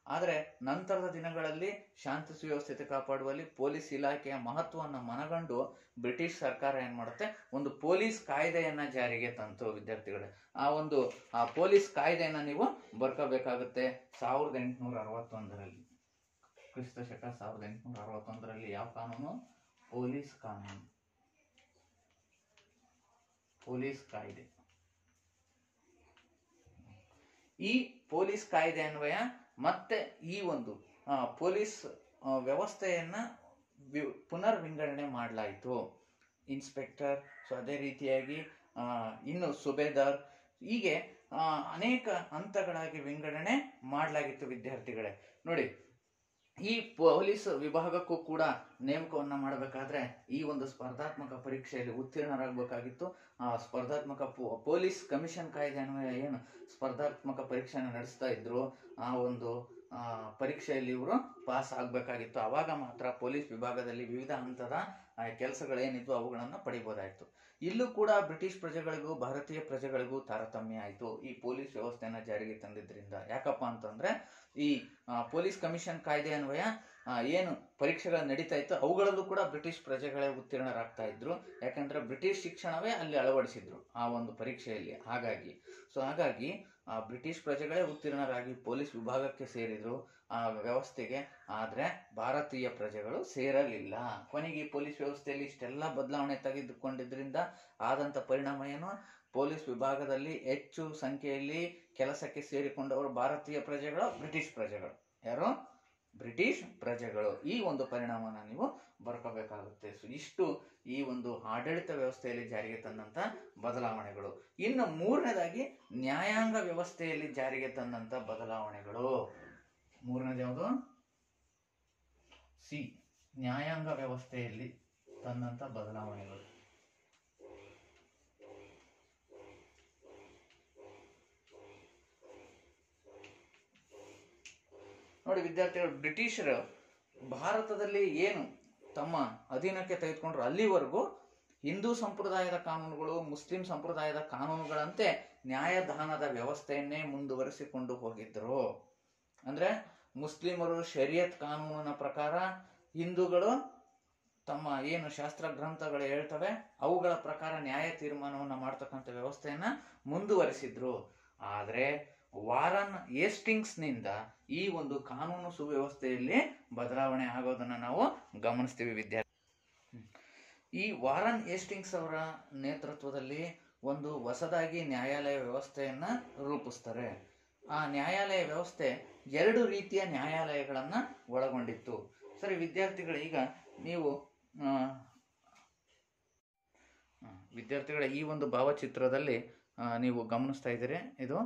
ಆದ್ರೆ ನಂತರದ ದಿನಗಳಲ್ಲಿ ಶಾಂತಿ ಸುವ್ಯವಸ್ಥೆ ಕಾಪಾಡುವಲ್ಲಿ ಪೊಲೀಸ್ ಇಲಾಖೆಯ ಮಹತ್ವವನ್ನು ಮನಗಂಡು ಬ್ರಿಟಿಷ್ ಸರ್ಕಾರ ಏನ್ ಮಾಡುತ್ತೆ, ಒಂದು ಪೊಲೀಸ್ ಕಾಯ್ದೆಯನ್ನ ಜಾರಿಗೆ ತಂತು. ವಿದ್ಯಾರ್ಥಿಗಳೇ, ಆ ಪೊಲೀಸ್ ಕಾಯ್ದೆಯನ್ನ ನೀವು ಬರ್ಕೋಬೇಕಾಗುತ್ತೆ. 1861ರಲ್ಲಿ, ಕ್ರಿಸ್ತ ಶಕ 1861ರಲ್ಲಿ ಯಾವ ಕಾನೂನು? ಪೊಲೀಸ್ ಕಾನೂನು, ಪೊಲೀಸ್ ಕಾಯ್ದೆ. ಈ ಪೊಲೀಸ್ ಕಾಯ್ದೆ ಅನ್ವಯ ಮತ್ತೆ ಈ ಒಂದು ಪೊಲೀಸ್ ವ್ಯವಸ್ಥೆಯನ್ನ ಪುನರ್ ವಿಂಗಡಣೆ ಮಾಡಲಾಯಿತು. ಇನ್ಸ್ಪೆಕ್ಟರ್, ಸೊ ಅದೇ ರೀತಿಯಾಗಿ ಇನ್ನು ಸುಬೇದಾರ್, ಹೀಗೆ ಅನೇಕ ಹಂತಗಳಾಗಿ ವಿಂಗಡಣೆ ಮಾಡಲಾಗಿತ್ತು. ವಿದ್ಯಾರ್ಥಿಗಳೇ ನೋಡಿ, ಈ ಪೊಲೀಸ್ ವಿಭಾಗಕ್ಕೂ ಕೂಡ ನೇಮಕವನ್ನ ಮಾಡಬೇಕಾದ್ರೆ ಈ ಒಂದು ಸ್ಪರ್ಧಾತ್ಮಕ ಪರೀಕ್ಷೆಯಲ್ಲಿ ಉತ್ತೀರ್ಣರಾಗಬೇಕಾಗಿತ್ತು. ಆ ಸ್ಪರ್ಧಾತ್ಮಕ ಪೊಲೀಸ್ ಕಮಿಷನ್ ಕಾಯ್ದೆ ಅನ್ವಯ ಏನು ಸ್ಪರ್ಧಾತ್ಮಕ ಪರೀಕ್ಷೆಯನ್ನು ನಡೆಸ್ತಾ ಇದ್ರು, ಆ ಒಂದು ಪರೀಕ್ಷೆಯಲ್ಲಿ ಇವರು ಪಾಸ್ ಆಗಬೇಕಾಗಿತ್ತು. ಆವಾಗ ಮಾತ್ರ ಪೊಲೀಸ್ ವಿಭಾಗದಲ್ಲಿ ವಿವಿಧ ಹಂತದ ಕೆಲಸಗಳೇನಿದ್ವು ಅವುಗಳನ್ನು ಪಡಿಬೋದಾಯಿತು. ಇಲ್ಲೂ ಕೂಡ ಬ್ರಿಟಿಷ್ ಪ್ರಜೆಗಳಿಗೂ ಭಾರತೀಯ ಪ್ರಜೆಗಳಿಗೂ ತಾರತಮ್ಯ ಆಯಿತು ಈ ಪೊಲೀಸ್ ವ್ಯವಸ್ಥೆಯನ್ನ ಜಾರಿಗೆ ತಂದಿದ್ರಿಂದ. ಯಾಕಪ್ಪ ಅಂತಂದ್ರೆ ಈ ಪೊಲೀಸ್ ಕಮಿಷನ್ ಕಾಯ್ದೆ ಅನ್ವಯ ಏನು ಪರೀಕ್ಷೆಗಳು ನಡೀತಾ ಇತ್ತು ಅವುಗಳಲ್ಲೂ ಕೂಡ ಬ್ರಿಟಿಷ್ ಪ್ರಜೆಗಳೇ ಉತ್ತೀರ್ಣರಾಗ್ತಾ ಇದ್ರು. ಯಾಕಂದ್ರೆ ಬ್ರಿಟಿಷ್ ಶಿಕ್ಷಣವೇ ಅಲ್ಲಿ ಅಳವಡಿಸಿದ್ರು ಆ ಒಂದು ಪರೀಕ್ಷೆಯಲ್ಲಿ. ಹಾಗಾಗಿ ಬ್ರಿಟಿಷ್ ಪ್ರಜೆಗಳೇ ಉತ್ತೀರ್ಣರಾಗಿ ಪೊಲೀಸ್ ವಿಭಾಗಕ್ಕೆ ಸೇರಿದ್ರು ಆ ವ್ಯವಸ್ಥೆಗೆ. ಆದ್ರೆ ಭಾರತೀಯ ಪ್ರಜೆಗಳು ಸೇರಲಿಲ್ಲ. ಕೊನೆಗೆ ಈ ಪೊಲೀಸ್ ವ್ಯವಸ್ಥೆಯಲ್ಲಿ ಇಷ್ಟೆಲ್ಲ ಬದಲಾವಣೆ ತೆಗೆದುಕೊಂಡಿದ್ರಿಂದ ಆದಂತ ಪರಿಣಾಮ ಏನು? ಪೊಲೀಸ್ ವಿಭಾಗದಲ್ಲಿ ಹೆಚ್ಚು ಸಂಖ್ಯೆಯಲ್ಲಿ ಕೆಲಸಕ್ಕೆ ಸೇರಿಕೊಂಡವರು ಭಾರತೀಯ ಪ್ರಜೆಗಳು, ಬ್ರಿಟಿಷ್ ಪ್ರಜೆಗಳು. ಯಾರು? ಬ್ರಿಟಿಷ್ ಪ್ರಜೆಗಳು. ಈ ಒಂದು ಪರಿಣಾಮನ ನೀವು ಬರ್ಕೋಬೇಕಾಗುತ್ತೆ. ಸೊ ಇಷ್ಟು ಈ ಒಂದು ಆಡಳಿತ ವ್ಯವಸ್ಥೆಯಲ್ಲಿ ಜಾರಿಗೆ ತಂದಂತ ಬದಲಾವಣೆಗಳು. ಇನ್ನು ಮೂರನೇದಾಗಿ ನ್ಯಾಯಾಂಗ ವ್ಯವಸ್ಥೆಯಲ್ಲಿ ಜಾರಿಗೆ ತಂದಂತ ಬದಲಾವಣೆಗಳು. ಮೂರನೇದು ಯಾವುದು? ಸಿ, ನ್ಯಾಯಾಂಗ ವ್ಯವಸ್ಥೆಯಲ್ಲಿ ತಂದಂತ ಬದಲಾವಣೆಗಳು. ನೋಡಿ ವಿದ್ಯಾರ್ಥಿಗಳು, ಬ್ರಿಟಿಷರು ಭಾರತದಲ್ಲಿ ಏನು ತಮ್ಮ ಅಧೀನಕ್ಕೆ ತೆಗೆದುಕೊಂಡ್ರು ಅಲ್ಲಿವರೆಗೂ ಹಿಂದೂ ಸಂಪ್ರದಾಯದ ಕಾನೂನುಗಳು, ಮುಸ್ಲಿಂ ಸಂಪ್ರದಾಯದ ಕಾನೂನುಗಳಂತೆ ನ್ಯಾಯದಾನದ ವ್ಯವಸ್ಥೆಯನ್ನೇ ಮುಂದುವರಿಸಿಕೊಂಡು ಹೋಗಿದ್ರು. ಅಂದ್ರೆ ಮುಸ್ಲಿಮರು ಶರಿಯತ್ ಕಾನೂನಿನ ಪ್ರಕಾರ, ಹಿಂದೂಗಳು ತಮ್ಮ ಏನು ಶಾಸ್ತ್ರ ಗ್ರಂಥಗಳು ಹೇಳ್ತವೆ ಅವುಗಳ ಪ್ರಕಾರ ನ್ಯಾಯ ತೀರ್ಮಾನವನ್ನ ಮಾಡ್ತಕ್ಕಂಥ ವ್ಯವಸ್ಥೆಯನ್ನ ಮುಂದುವರಿಸಿದ್ರು. ಆದ್ರೆ ವಾರನ್ ಹೇಸ್ಟಿಂಗ್ಸ್ ನಿಂದ ಈ ಒಂದು ಕಾನೂನು ಸುವ್ಯವಸ್ಥೆಯಲ್ಲಿ ಬದಲಾವಣೆ ಆಗೋದನ್ನ ನಾವು ಗಮನಿಸ್ತೀವಿ ವಿದ್ಯಾರ್ಥಿ. ಈ ವಾರನ್ ಹೇಸ್ಟಿಂಗ್ಸ್ ಅವರ ನೇತೃತ್ವದಲ್ಲಿ ಒಂದು ಹೊಸದಾಗಿ ನ್ಯಾಯಾಲಯ ವ್ಯವಸ್ಥೆಯನ್ನ ರೂಪಿಸ್ತಾರೆ. ಆ ನ್ಯಾಯಾಲಯ ವ್ಯವಸ್ಥೆ 2 ರೀತಿಯ ನ್ಯಾಯಾಲಯಗಳನ್ನ ಒಳಗೊಂಡಿತ್ತು. ಸರಿ ವಿದ್ಯಾರ್ಥಿಗಳು, ಈಗ ನೀವು ವಿದ್ಯಾರ್ಥಿಗಳ ಈ ಒಂದು ಭಾವಚಿತ್ರದಲ್ಲಿ ನೀವು ಗಮನಿಸ್ತಾ ಇದ್ದೀರಿ, ಇದು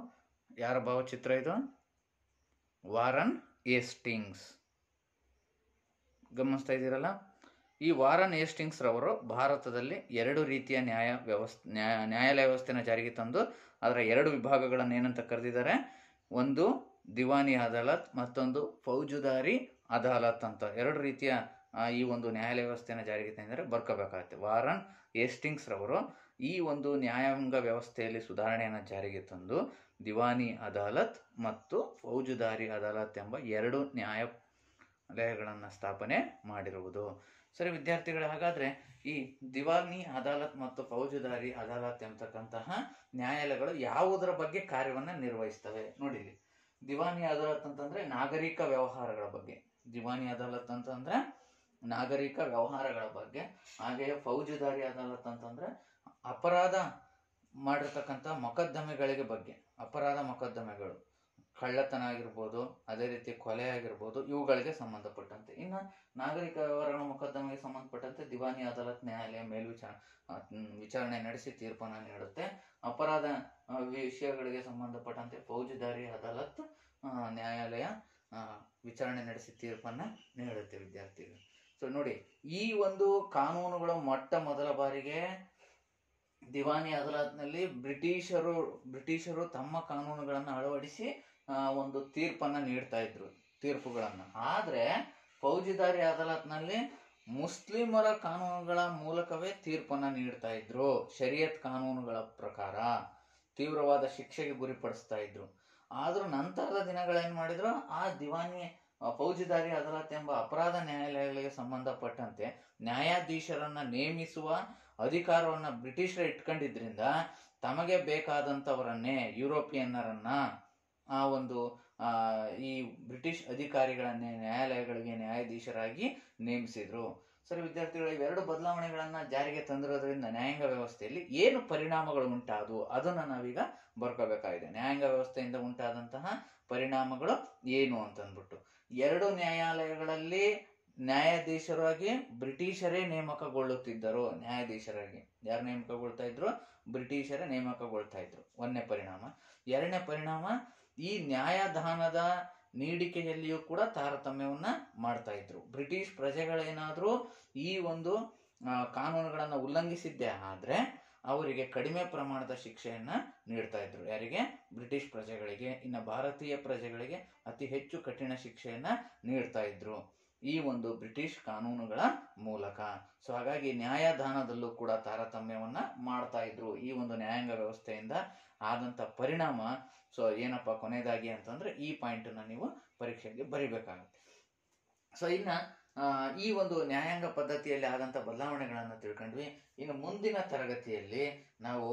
ಯಾರ ಭಾವಚಿತ್ರ? ಇದು ವಾರನ್ ಹೇಸ್ಟಿಂಗ್ಸ್. ಗಮನಿಸ್ತಾ ಇದ್ದೀರಲ್ಲ, ಈ ವಾರನ್ ಹೇಸ್ಟಿಂಗ್ಸ್ ರವರು ಭಾರತದಲ್ಲಿ 2 ರೀತಿಯ ನ್ಯಾಯಾಲಯ ವ್ಯವಸ್ಥೆನ ಜಾರಿಗೆ ತಂದು ಅದರ 2 ವಿಭಾಗಗಳನ್ನು ಏನಂತ ಕರೆದಿದ್ದಾರೆ? ಒಂದು ದಿವಾನಿ ಅದಾಲತ್, ಮತ್ತೊಂದು ಫೌಜುದಾರಿ ಅದಾಲತ್ ಅಂತ 2 ರೀತಿಯ ಈ ಒಂದು ನ್ಯಾಯಾಲಯ ವ್ಯವಸ್ಥೆನ ಜಾರಿಗೆ ತಂದಿದ್ದಾರೆ. ಬರ್ಕೋಬೇಕಾಗುತ್ತೆ. ವಾರನ್ ಹೇಸ್ಟಿಂಗ್ಸ್ ರವರು ಈ ಒಂದು ನ್ಯಾಯಾಂಗ ವ್ಯವಸ್ಥೆಯಲ್ಲಿ ಸುಧಾರಣೆಯನ್ನು ಜಾರಿಗೆ ತಂದು ದಿವಾನಿ ಅದಾಲತ್ ಮತ್ತು ಫೌಜುದಾರಿ ಅದಾಲತ್ ಎಂಬ 2 ನ್ಯಾಯಾಲಯಗಳನ್ನು ಸ್ಥಾಪನೆ ಮಾಡಿರುವುದು. ಸರಿ ವಿದ್ಯಾರ್ಥಿಗಳೇ, ಹಾಗಾದ್ರೆ ಈ ದಿವಾನಿ ಅದಾಲತ್ ಮತ್ತು ಫೌಜುದಾರಿ ಅದಾಲತ್ ಎಂಬತಕ್ಕಂತಹ ನ್ಯಾಯಾಲಯಗಳು ಯಾವುದರ ಬಗ್ಗೆ ಕಾರ್ಯವನ್ನ ನಿರ್ವಹಿಸ್ತವೆ ನೋಡಿ. ದಿವಾನಿ ಅದಾಲತ್ ಅಂತಂದ್ರೆ ನಾಗರಿಕ ವ್ಯವಹಾರಗಳ ಬಗ್ಗೆ. ದಿವಾನಿ ಅದಾಲತ್ ಅಂತಂದ್ರೆ ನಾಗರಿಕ ವ್ಯವಹಾರಗಳ ಬಗ್ಗೆ. ಹಾಗೆಯೇ ಫೌಜದಾರಿ ಅದಾಲತ್ ಅಂತಂದ್ರೆ ಅಪರಾಧ ಮಾಡಿರ್ತಕ್ಕಂಥ ಮೊಕದ್ದಮೆಗಳಿಗೆ ಬಗ್ಗೆ, ಅಪರಾಧ ಮೊಕದ್ದಮೆಗಳು, ಕಳ್ಳತನ ಆಗಿರ್ಬೋದು, ಅದೇ ರೀತಿ ಕೊಲೆ ಆಗಿರ್ಬೋದು, ಇವುಗಳಿಗೆ ಸಂಬಂಧಪಟ್ಟಂತೆ. ಇನ್ನು ನಾಗರಿಕ ವ್ಯವಹಾರಗಳ ಮೊಕದ್ದಮೆಗೆ ಸಂಬಂಧಪಟ್ಟಂತೆ ದಿವಾನಿ ಅದಾಲತ್ ನ್ಯಾಯಾಲಯ ವಿಚಾರಣೆ ನಡೆಸಿ ತೀರ್ಪನ್ನು ನೀಡುತ್ತೆ. ಅಪರಾಧ ವಿಷಯಗಳಿಗೆ ಸಂಬಂಧಪಟ್ಟಂತೆ ಫೌಜದಾರಿ ಅದಾಲತ್ ನ್ಯಾಯಾಲಯ ವಿಚಾರಣೆ ನಡೆಸಿ ತೀರ್ಪನ್ನ ನೀಡುತ್ತೆ ವಿದ್ಯಾರ್ಥಿಗಳು. ಸೊ ನೋಡಿ, ಈ ಒಂದು ಕಾನೂನುಗಳು ಮೊಟ್ಟ ಮೊದಲ ಬಾರಿಗೆ ದಿವಾನಿ ಅದಾಲತ್ನಲ್ಲಿ ಬ್ರಿಟಿಷರು ತಮ್ಮ ಕಾನೂನುಗಳನ್ನು ಅಳವಡಿಸಿ ಒಂದು ತೀರ್ಪನ್ನ ನೀಡ್ತಾ ಇದ್ರು, ತೀರ್ಪುಗಳನ್ನ. ಆದ್ರೆ ಫೌಜದಾರಿ ಅದಾಲತ್ನಲ್ಲಿ ಮುಸ್ಲಿಮರ ಕಾನೂನುಗಳ ಮೂಲಕವೇ ತೀರ್ಪನ್ನ ನೀಡ್ತಾ ಇದ್ರು. ಶರಿಯತ್ ಕಾನೂನುಗಳ ಪ್ರಕಾರ ತೀವ್ರವಾದ ಶಿಕ್ಷೆಗೆ ಗುರಿಪಡಿಸ್ತಾ ಇದ್ರು. ಆದ್ರೂ ನಂತರದ ದಿನಗಳೇನ್ ಮಾಡಿದ್ರು, ಆ ದಿವಾನಿ ಫೌಜದಾರಿ ಅದಾಲತ್ ಎಂಬ ಅಪರಾಧ ನ್ಯಾಯಾಲಯಗಳಿಗೆ ಸಂಬಂಧಪಟ್ಟಂತೆ ನ್ಯಾಯಾಧೀಶರನ್ನ ನೇಮಿಸುವ ಅಧಿಕಾರವನ್ನ ಬ್ರಿಟಿಷರು ಇಟ್ಕೊಂಡಿದ್ರಿಂದ ತಮಗೆ ಬೇಕಾದಂತವರನ್ನೇ, ಯುರೋಪಿಯನ್ನರನ್ನ ಈ ಬ್ರಿಟಿಷ್ ಅಧಿಕಾರಿಗಳನ್ನೇ ನ್ಯಾಯಾಲಯಗಳಿಗೆ ನ್ಯಾಯಾಧೀಶರಾಗಿ ನೇಮಿಸಿದ್ರು. ಸರಿ ವಿದ್ಯಾರ್ಥಿಗಳು, ಇವೆರಡು ಬದಲಾವಣೆಗಳನ್ನ ಜಾರಿಗೆ ತಂದಿರೋದ್ರಿಂದ ನ್ಯಾಯಾಂಗ ವ್ಯವಸ್ಥೆಯಲ್ಲಿ ಏನು ಪರಿಣಾಮಗಳು ಉಂಟಾದವು ಅದನ್ನ ನಾವೀಗ ಬರ್ಕೋಬೇಕಾಗಿದೆ. ನ್ಯಾಯಾಂಗ ವ್ಯವಸ್ಥೆಯಿಂದ ಉಂಟಾದಂತಹ ಪರಿಣಾಮಗಳು ಏನು ಅಂತಂದ್ಬಿಟ್ಟು, ಎರಡು ನ್ಯಾಯಾಲಯಗಳಲ್ಲಿ ನ್ಯಾಯಾಧೀಶರಾಗಿ ಬ್ರಿಟಿಷರೇ ನೇಮಕಗೊಳ್ಳುತ್ತಿದ್ದರು. ನ್ಯಾಯಾಧೀಶರಾಗಿ ಯಾರು ನೇಮಕಗೊಳ್ತಾ ಇದ್ರು? ಬ್ರಿಟಿಷರೇ ನೇಮಕಗೊಳ್ತಾ ಇದ್ರು. ಒಂದನೇ ಪರಿಣಾಮ. ಎರಡನೇ ಪರಿಣಾಮ, ಈ ನ್ಯಾಯದಾನದ ನೀಡಿಕೆಯಲ್ಲಿಯೂ ಕೂಡ ತಾರತಮ್ಯವನ್ನ ಮಾಡ್ತಾ ಇದ್ರು. ಬ್ರಿಟಿಷ್ ಪ್ರಜೆಗಳೇನಾದ್ರೂ ಈ ಒಂದು ಕಾನೂನುಗಳನ್ನ ಉಲ್ಲಂಘಿಸಿದ್ದೇ ಆದ್ರೆ ಅವರಿಗೆ ಕಡಿಮೆ ಪ್ರಮಾಣದ ಶಿಕ್ಷೆಯನ್ನ ನೀಡ್ತಾ ಇದ್ರು. ಯಾರಿಗೆ? ಬ್ರಿಟಿಷ್ ಪ್ರಜೆಗಳಿಗೆ. ಇನ್ನು ಭಾರತೀಯ ಪ್ರಜೆಗಳಿಗೆ ಅತಿ ಹೆಚ್ಚು ಕಠಿಣ ಶಿಕ್ಷೆಯನ್ನ ನೀಡ್ತಾ ಇದ್ರು ಈ ಒಂದು ಬ್ರಿಟಿಷ್ ಕಾನೂನುಗಳ ಮೂಲಕ. ಸೊ ಹಾಗಾಗಿ ನ್ಯಾಯದಾನದಲ್ಲೂ ಕೂಡ ತಾರತಮ್ಯವನ್ನ ಮಾಡ್ತಾ ಇದ್ರು. ಈ ಒಂದು ನ್ಯಾಯಾಂಗ ವ್ಯವಸ್ಥೆಯಿಂದ ಆದಂತ ಪರಿಣಾಮ ಸೊ ಏನಪ್ಪಾ ಕೊನೆಯದಾಗಿ ಅಂತಂದ್ರೆ ಈ ಪಾಯಿಂಟ್ ಅನ್ನ ನೀವು ಪರೀಕ್ಷೆಗೆ ಬರಿಬೇಕಾಗುತ್ತೆ. ಸೊ ಇನ್ನ ಈ ಒಂದು ನ್ಯಾಯಾಂಗ ಪದ್ಧತಿಯಲ್ಲಿ ಆದಂತ ಬದಲಾವಣೆಗಳನ್ನ ತಿಳ್ಕೊಂಡ್ವಿ. ಇನ್ನು ಮುಂದಿನ ತರಗತಿಯಲ್ಲಿ ನಾವು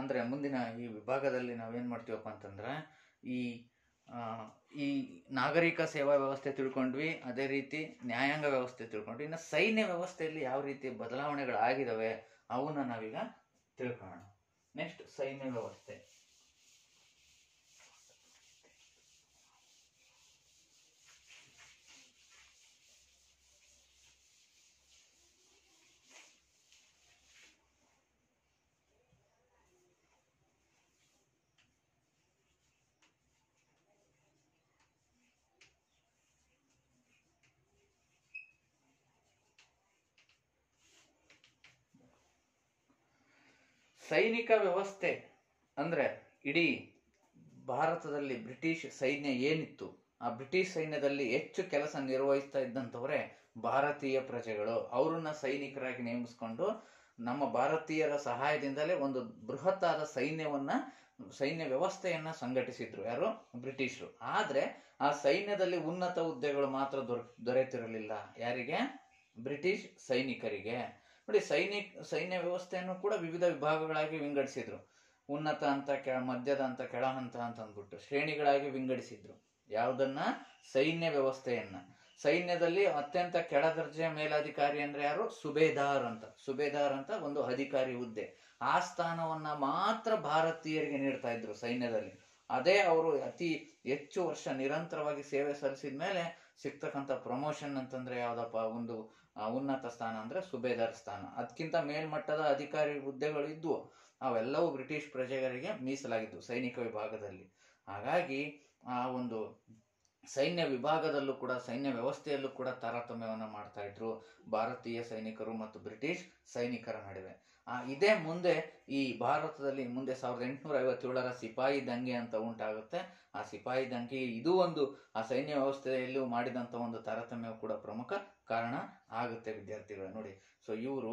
ಅಂದ್ರೆ ಮುಂದಿನ ಈ ವಿಭಾಗದಲ್ಲಿ ನಾವೇನ್ ಮಾಡ್ತೀವಪ್ಪ ಅಂತಂದ್ರೆ ಈ ನಾಗರಿಕ ಸೇವಾ ವ್ಯವಸ್ಥೆ ತಿಳ್ಕೊಂಡ್ವಿ, ಅದೇ ರೀತಿ ನ್ಯಾಯಾಂಗ ವ್ಯವಸ್ಥೆ ತಿಳ್ಕೊಂಡ್ವಿ. ಇನ್ನು ಸೈನ್ಯ ವ್ಯವಸ್ಥೆಯಲ್ಲಿ ಯಾವ ರೀತಿ ಬದಲಾವಣೆಗಳಾಗಿದಾವೆ ಅವನ್ನ ನಾವೀಗ ತಿಳ್ಕೊಳ್ಳೋಣ. ನೆಕ್ಸ್ಟ್ ಸೈನ್ಯ ವ್ಯವಸ್ಥೆ. ಸೈನಿಕ ವ್ಯವಸ್ಥೆ ಅಂದ್ರೆ ಇಡೀ ಭಾರತದಲ್ಲಿ ಬ್ರಿಟಿಷ್ ಸೈನ್ಯ ಏನಿತ್ತು, ಆ ಬ್ರಿಟಿಷ್ ಸೈನ್ಯದಲ್ಲಿ ಹೆಚ್ಚು ಕೆಲಸ ನಿರ್ವಹಿಸ್ತಾ ಇದ್ದಂಥವರೇ ಭಾರತೀಯ ಪ್ರಜೆಗಳು. ಅವರನ್ನ ಸೈನಿಕರಾಗಿ ನೇಮಿಸ್ಕೊಂಡು ನಮ್ಮ ಭಾರತೀಯರ ಸಹಾಯದಿಂದಲೇ ಒಂದು ಬೃಹತ್ತಾದ ಸೈನ್ಯ ವ್ಯವಸ್ಥೆಯನ್ನ ಸಂಘಟಿಸಿದ್ರು. ಯಾರು? ಬ್ರಿಟಿಷರು. ಆದ್ರೆ ಆ ಸೈನ್ಯದಲ್ಲಿ ಉನ್ನತ ಹುದ್ದೆಗಳು ಮಾತ್ರ ದೊರೆತಿರಲಿಲ್ಲ. ಯಾರಿಗೆ? ಬ್ರಿಟಿಷ್ ಸೈನಿಕರಿಗೆ. ನೋಡಿ, ಸೈನ್ಯ ವ್ಯವಸ್ಥೆಯನ್ನು ಕೂಡ ವಿವಿಧ ವಿಭಾಗಗಳಾಗಿ ವಿಂಗಡಿಸಿದ್ರು. ಉನ್ನತ ಅಂತ, ಮಧ್ಯದ ಅಂತ, ಕೆಳ ಹಂತ ಅಂತ ಅಂದ್ಬಿಟ್ಟು ಶ್ರೇಣಿಗಳಾಗಿ ವಿಂಗಡಿಸಿದ್ರು. ಯಾವುದನ್ನ? ಸೈನ್ಯ ವ್ಯವಸ್ಥೆಯನ್ನ. ಸೈನ್ಯದಲ್ಲಿ ಅತ್ಯಂತ ಕೆಳ ದರ್ಜೆಯ ಮೇಲಧಿಕಾರಿ ಅಂದ್ರೆ ಯಾರು? ಸುಬೇದಾರ್ ಅಂತ ಒಂದು ಅಧಿಕಾರಿ ಹುದ್ದೆ. ಆ ಸ್ಥಾನವನ್ನ ಮಾತ್ರ ಭಾರತೀಯರಿಗೆ ನೀಡ್ತಾ ಇದ್ರು ಸೈನ್ಯದಲ್ಲಿ. ಅದೇ ಅವರು ಅತಿ ಹೆಚ್ಚು ವರ್ಷ ನಿರಂತರವಾಗಿ ಸೇವೆ ಸಲ್ಲಿಸಿದ ಮೇಲೆ ಸಿಗ್ತಕ್ಕಂಥ ಪ್ರಮೋಷನ್ ಅಂತಂದ್ರೆ ಯಾವ್ದಪ್ಪ? ಒಂದು ಉನ್ನತ ಸ್ಥಾನ ಅಂದ್ರೆ ಸುಬೇದಾರ್ ಸ್ಥಾನ. ಅದಕ್ಕಿಂತ ಮೇಲ್ಮಟ್ಟದ ಅಧಿಕಾರಿ ಹುದ್ದೆಗಳು ಇದ್ವು, ಅವೆಲ್ಲವೂ ಬ್ರಿಟಿಷ್ ಪ್ರಜೆಗಳಿಗೆ ಮೀಸಲಾಗಿದ್ವು ಸೈನಿಕ ವಿಭಾಗದಲ್ಲಿ. ಹಾಗಾಗಿ ಆ ಒಂದು ಸೈನ್ಯ ವಿಭಾಗದಲ್ಲೂ ಕೂಡ, ಸೈನ್ಯ ವ್ಯವಸ್ಥೆಯಲ್ಲೂ ಕೂಡ ತಾರತಮ್ಯವನ್ನ ಮಾಡ್ತಾ ಇದ್ರು ಭಾರತೀಯ ಸೈನಿಕರು ಮತ್ತು ಬ್ರಿಟಿಷ್ ಸೈನಿಕರ ನಡುವೆ. ಇದೇ ಮುಂದೆ ಈ ಭಾರತದಲ್ಲಿ ಮುಂದೆ 1857ರ ಸಿಪಾಯಿ ದಂಗೆ ಅಂತ ಉಂಟಾಗುತ್ತೆ. ಆ ಸಿಪಾಯಿ ದಂಗೆ ಇದು ಒಂದು ಆ ಸೈನ್ಯ ವ್ಯವಸ್ಥೆಯಲ್ಲೂ ಮಾಡಿದಂತ ಒಂದು ತಾರತಮ್ಯ ಕೂಡ ಪ್ರಮುಖ ಕಾರಣ ಆಗುತ್ತೆ ವಿದ್ಯಾರ್ಥಿಗಳು. ನೋಡಿ, ಸೊ ಇವರು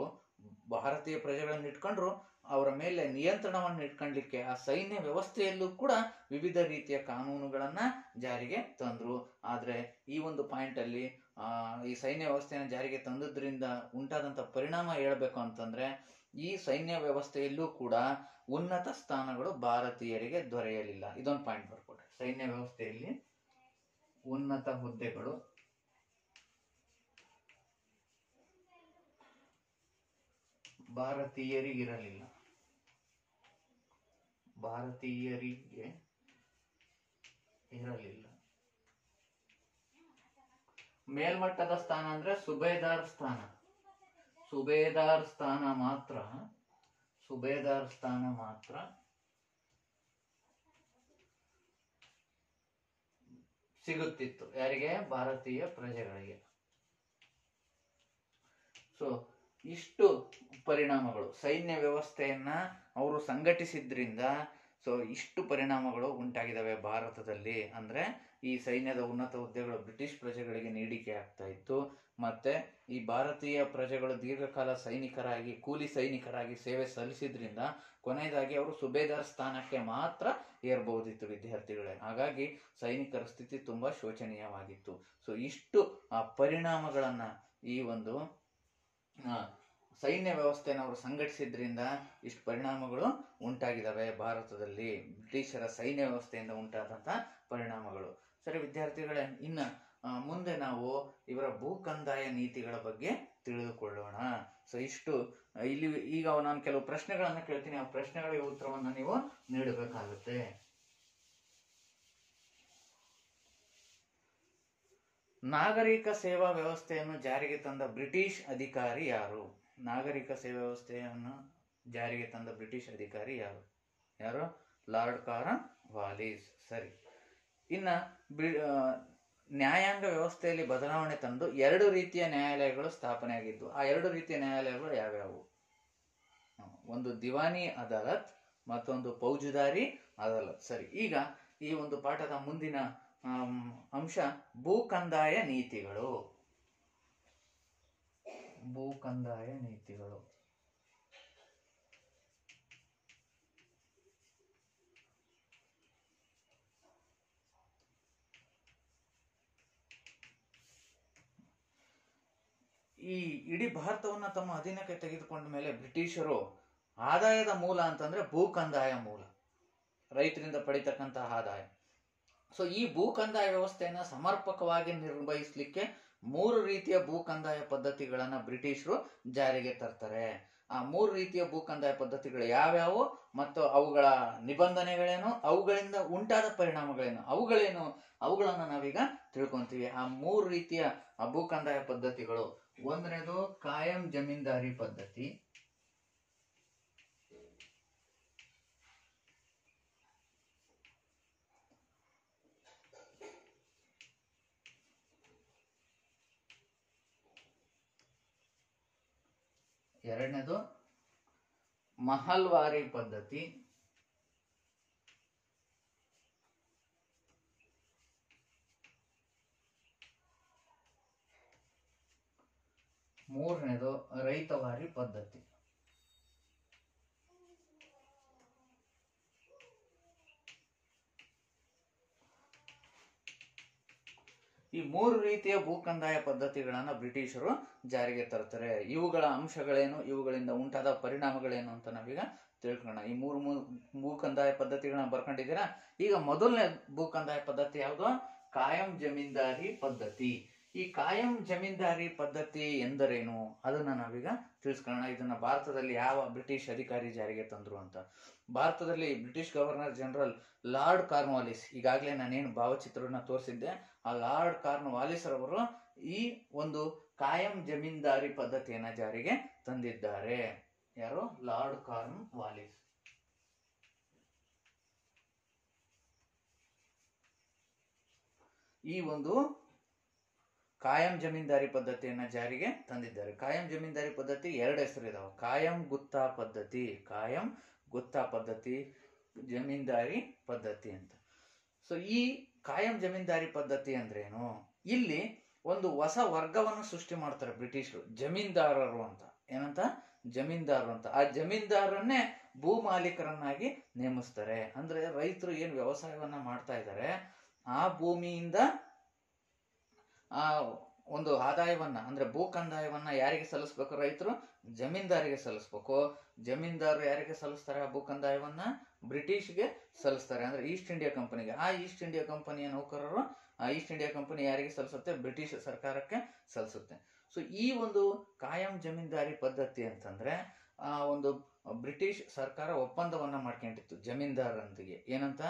ಭಾರತೀಯ ಪ್ರಜೆಗಳನ್ನ ಇಟ್ಕೊಂಡ್ರು, ಅವರ ಮೇಲೆ ನಿಯಂತ್ರಣವನ್ನು ಇಟ್ಕೊಂಡ್ಲಿಕ್ಕೆ ಆ ಸೈನ್ಯ ವ್ಯವಸ್ಥೆಯಲ್ಲೂ ಕೂಡ ವಿವಿಧ ರೀತಿಯ ಕಾನೂನುಗಳನ್ನ ಜಾರಿಗೆ ತಂದ್ರು. ಆದ್ರೆ ಈ ಒಂದು ಪಾಯಿಂಟ್ ಅಲ್ಲಿ ಈ ಸೈನ್ಯ ವ್ಯವಸ್ಥೆಯನ್ನು ಜಾರಿಗೆ ತಂದದ್ರಿಂದ ಉಂಟಾದಂತ ಪರಿಣಾಮ ಹೇಳ್ಬೇಕು ಅಂತಂದ್ರೆ, ಈ ಸೈನ್ಯ ವ್ಯವಸ್ಥೆಯಲ್ಲೂ ಕೂಡ ಉನ್ನತ ಸ್ಥಾನಗಳು ಭಾರತೀಯರಿಗೆ ದೊರೆಯಲಿಲ್ಲ. ಇದೊಂದು ಪಾಯಿಂಟ್ ಬರ್ಕೊಡ್ರಿ. ಸೈನ್ಯ ವ್ಯವಸ್ಥೆಯಲ್ಲಿ ಉನ್ನತ ಹುದ್ದೆಗಳು ಭಾರತೀಯರಿಗಿರಲಿಲ್ಲ. ಭಾರತೀಯರಿಗೆ ಇರಲಿಲ್ಲ. ಮೇಲ್ಮಟ್ಟದ ಸ್ಥಾನ ಅಂದ್ರೆ ಸುಬೇದಾರ್ ಸ್ಥಾನ. ಸುಬೇದಾರ್ ಸ್ಥಾನ ಮಾತ್ರ, ಸುಬೇದಾರ್ ಸ್ಥಾನ ಮಾತ್ರ ಸಿಗುತ್ತಿತ್ತು. ಯಾರಿಗೆ? ಭಾರತೀಯ ಪ್ರಜೆಗಳಿಗೆ. ಸೊ ಇಷ್ಟು ಪರಿಣಾಮಗಳು ಸೈನ್ಯ ವ್ಯವಸ್ಥೆಯನ್ನ ಅವರು ಸಂಘಟಿಸಿದ್ರಿಂದ ಸೊ ಇಷ್ಟು ಪರಿಣಾಮಗಳು ಉಂಟಾಗಿದ್ದಾವೆ ಭಾರತದಲ್ಲಿ. ಅಂದ್ರೆ ಈ ಸೈನ್ಯದ ಉನ್ನತ ಹುದ್ದೆಗಳು ಬ್ರಿಟಿಷ್ ಪ್ರಜೆಗಳಿಗೆ ನೀಡಿಕೆ ಆಗ್ತಾ ಇತ್ತು. ಮತ್ತೆ ಈ ಭಾರತೀಯ ಪ್ರಜೆಗಳು ದೀರ್ಘಕಾಲ ಸೈನಿಕರಾಗಿ, ಕೂಲಿ ಸೈನಿಕರಾಗಿ ಸೇವೆ ಸಲ್ಲಿಸಿದ್ರಿಂದ ಕೊನೆಯದಾಗಿ ಅವರು ಸುಬೇದಾರ್ ಸ್ಥಾನಕ್ಕೆ ಮಾತ್ರ ಏರ್ಬಹುದಿತ್ತು ವಿದ್ಯಾರ್ಥಿಗಳೇ. ಹಾಗಾಗಿ ಸೈನಿಕರ ಸ್ಥಿತಿ ತುಂಬಾ ಶೋಚನೀಯವಾಗಿತ್ತು. ಸೊ ಇಷ್ಟು ಪರಿಣಾಮಗಳನ್ನ ಈ ಒಂದು ಸೈನ್ಯ ವ್ಯವಸ್ಥೆಯನ್ನು ಅವರು ಸಂಘಟಿಸಿದ್ರಿಂದ ಇಷ್ಟು ಪರಿಣಾಮಗಳು ಉಂಟಾಗಿದ್ದಾವೆ ಭಾರತದಲ್ಲಿ, ಬ್ರಿಟಿಷರ ಸೈನ್ಯ ವ್ಯವಸ್ಥೆಯಿಂದ ಉಂಟಾದಂತಹ ಪರಿಣಾಮಗಳು. ಸರಿ ವಿದ್ಯಾರ್ಥಿಗಳೇ, ಇನ್ನ ಮುಂದೆ ನಾವು ಇವರ ಭೂಕಂದಾಯ ನೀತಿಗಳ ಬಗ್ಗೆ ತಿಳಿದುಕೊಳ್ಳೋಣ. ಸೊ ಇಷ್ಟು ಇಲ್ಲಿ ಈಗ ನಾನು ಕೆಲವು ಪ್ರಶ್ನೆಗಳನ್ನ ಕೇಳ್ತೀನಿ, ಆ ಪ್ರಶ್ನೆಗಳಿಗೆ ಉತ್ತರವನ್ನ ನೀವು ನೀಡಬೇಕಾಗುತ್ತೆ. ನಾಗರಿಕ ಸೇವಾ ವ್ಯವಸ್ಥೆಯನ್ನು ಜಾರಿಗೆ ತಂದ ಬ್ರಿಟಿಷ್ ಅಧಿಕಾರಿ ಯಾರು? ನಾಗರಿಕ ಸೇವಾ ವ್ಯವಸ್ಥೆಯನ್ನು ಜಾರಿಗೆ ತಂದ ಬ್ರಿಟಿಷ್ ಅಧಿಕಾರಿ ಯಾರು? ಯಾರು? Lord ಕಾರನ್ Wallis. ಸರಿ. ಇನ್ನ ನ್ಯಾಯಾಂಗ ವ್ಯವಸ್ಥೆಯಲ್ಲಿ ಬದಲಾವಣೆ ತಂದು 2 ರೀತಿಯ ನ್ಯಾಯಾಲಯಗಳು ಸ್ಥಾಪನೆ ಆಗಿದ್ದು. ಆ 2 ರೀತಿಯ ನ್ಯಾಯಾಲಯಗಳು ಯಾವ್ಯಾವು? ಒಂದು ದಿವಾನಿ ಅದಾಲತ್, ಮತ್ತೊಂದು ಫೌಜದಾರಿ ಅದಾಲತ್. ಸರಿ, ಈಗ ಈ ಒಂದು ಪಾಠದ ಮುಂದಿನ ಅಂಶ ಭೂಕಂದಾಯ ನೀತಿಗಳು. ಭೂಕಂದಾಯ ನೀತಿಗಳು. ಈ ಇಡೀ ಭಾರತವನ್ನ ತಮ್ಮ ಅಧೀನಕ್ಕೆ ತೆಗೆದುಕೊಂಡ ಮೇಲೆ ಬ್ರಿಟಿಷರು ಆದಾಯದ ಮೂಲ ಅಂತಂದ್ರೆ ಭೂಕಂದಾಯ ಮೂಲ, ರೈತರಿಂದ ಪಡಿತಕ್ಕಂತಹ ಆದಾಯ. ಸೊ ಈ ಭೂಕಂದಾಯ ವ್ಯವಸ್ಥೆಯನ್ನ ಸಮರ್ಪಕವಾಗಿ ನಿರ್ವಹಿಸಲಿಕ್ಕೆ 3 ರೀತಿಯ ಭೂಕಂದಾಯ ಪದ್ಧತಿಗಳನ್ನ ಬ್ರಿಟಿಷರು ಜಾರಿಗೆ ತರ್ತಾರೆ. ಆ 3 ರೀತಿಯ ಭೂಕಂದಾಯ ಪದ್ಧತಿಗಳು ಯಾವ್ಯಾವು ಮತ್ತು ಅವುಗಳ ನಿಬಂಧನೆಗಳೇನು, ಅವುಗಳಿಂದ ಉಂಟಾದ ಪರಿಣಾಮಗಳೇನು, ಅವುಗಳನ್ನ ನಾವೀಗ ತಿಳ್ಕೊಂತೀವಿ. ಆ 3 ರೀತಿಯ ಭೂಕಂದಾಯ ಪದ್ಧತಿಗಳು. ಒಂದನೇದು ಕಾಯಂ ಜಮೀನ್ದಾರಿ ಪದ್ಧತಿ. ಎರಡನೇದು ಮಹಲ್ವಾರಿ ಪದ್ಧತಿ. ಮೂರನೇದು ರೈತವಾರಿ ಪದ್ಧತಿ. ಈ 3 ರೀತಿಯ ಭೂಕಂದಾಯ ಪದ್ಧತಿಗಳನ್ನ ಬ್ರಿಟಿಷರು ಜಾರಿಗೆ ತರ್ತಾರೆ. ಇವುಗಳ ಅಂಶಗಳೇನು, ಇವುಗಳಿಂದ ಉಂಟಾದ ಪರಿಣಾಮಗಳೇನು ಅಂತ ನಾವೀಗ ತಿಳ್ಕೊಳ್ಳೋಣ. ಈ 3 ಭೂಕಂದಾಯ ಪದ್ಧತಿಗಳನ್ನ ಬರ್ಕೊಂಡಿದ್ದೀರಾ? ಈಗ ಮೊದಲನೇ ಭೂಕಂದಾಯ ಪದ್ಧತಿ ಯಾವುದು? ಕಾಯಂ ಜಮೀನ್ದಾರಿ ಪದ್ಧತಿ. ಈ ಕಾಯಂ ಜಮೀನ್ದಾರಿ ಪದ್ಧತಿ ಎಂದರೇನು ಅದನ್ನ ನಾವೀಗ ತಿಳಿಸ್ಕೊಳ್ಳೋಣ. ಇದನ್ನ ಭಾರತದಲ್ಲಿ ಯಾವ ಬ್ರಿಟಿಷ್ ಅಧಿಕಾರಿ ಜಾರಿಗೆ ತಂದ್ರು ಅಂತ. ಭಾರತದಲ್ಲಿ British governor general lord Cornwallis, ಈಗಾಗಲೇ ನಾನೇನು ಭಾವಚಿತ್ರವನ್ನ ತೋರಿಸಿದ್ದೆ, ಆ ಲಾರ್ಡ್ ಕಾರ್ನ್ವಾಲಿಸ್ ರವರು ಈ ಒಂದು ಕಾಯಂ ಜಮೀನ್ದಾರಿ ಪದ್ಧತಿಯನ್ನ ಜಾರಿಗೆ ತಂದಿದ್ದಾರೆ. ಯಾರು? Lord Cornwallis. ಈ ಒಂದು ಕಾಯಂ ಜಮೀನ್ದಾರಿ ಪದ್ಧತಿಯನ್ನ ಜಾರಿಗೆ ತಂದಿದ್ದಾರೆ. ಕಾಯಂ ಜಮೀನ್ದಾರಿ ಪದ್ಧತಿ 2 ಹೆಸರು ಇದಾವೆ. ಕಾಯಂ ಗುತ್ತಾ ಪದ್ಧತಿ, ಕಾಯಂ ಗುತ್ತಾ ಪದ್ಧತಿ, ಜಮೀನ್ದಾರಿ ಪದ್ಧತಿ ಅಂತ. ಸೊ ಈ ಕಾಯಂ ಜಮೀನ್ದಾರಿ ಪದ್ಧತಿ ಅಂದ್ರೇನು? ಇಲ್ಲಿ ಒಂದು ಹೊಸ ವರ್ಗವನ್ನು ಸೃಷ್ಟಿ ಮಾಡ್ತಾರೆ ಬ್ರಿಟಿಷರು, ಜಮೀನ್ದಾರರು ಅಂತ. ಏನಂತ? ಜಮೀನ್ದಾರರು ಅಂತ. ಆ ಜಮೀನ್ದಾರನ್ನೇ ಭೂ ಮಾಲೀಕರನ್ನಾಗಿ ನೇಮಿಸ್ತಾರೆ. ಅಂದ್ರೆ ರೈತರು ಏನ್ ವ್ಯವಸಾಯವನ್ನ ಮಾಡ್ತಾ ಇದ್ದಾರೆ, ಆ ಭೂಮಿಯಿಂದ ಆ ಒಂದು ಆದಾಯವನ್ನ ಅಂದ್ರೆ ಭೂ ಕಂದಾಯವನ್ನ ಯಾರಿಗೆ ಸಲ್ಲಿಸ್ಬೇಕು? ರೈತರು ಜಮೀನ್ದಾರಿಗೆ ಸಲ್ಲಿಸ್ಬೇಕು. ಜಮೀನ್ದಾರರು ಯಾರಿಗೆ ಸಲ್ಲಿಸ್ತಾರೆ ಆ ಭೂ ಕಂದಾಯವನ್ನ? ಬ್ರಿಟಿಷ್ಗೆ ಸಲ್ಲಿಸ್ತಾರೆ, ಅಂದ್ರೆ ಈಸ್ಟ್ ಇಂಡಿಯಾ ಕಂಪನಿಗೆ. ಆ ಈಸ್ಟ್ ಇಂಡಿಯಾ ಕಂಪನಿಯ ನೌಕರರು ಆ ಈಸ್ಟ್ ಇಂಡಿಯಾ ಕಂಪನಿ ಯಾರಿಗೆ ಸಲ್ಲಿಸುತ್ತೆ? ಬ್ರಿಟಿಷ್ ಸರ್ಕಾರಕ್ಕೆ ಸಲ್ಲಿಸುತ್ತೆ. ಸೊ ಈ ಒಂದು ಕಾಯಂ ಜಮೀನ್ದಾರಿ ಪದ್ಧತಿ ಅಂತಂದ್ರೆ ಒಂದು ಬ್ರಿಟಿಷ್ ಸರ್ಕಾರ ಒಪ್ಪಂದವನ್ನ ಮಾಡ್ಕೊಂಡಿತ್ತು ಜಮೀನ್ದಾರರೊಂದಿಗೆ. ಏನಂತ?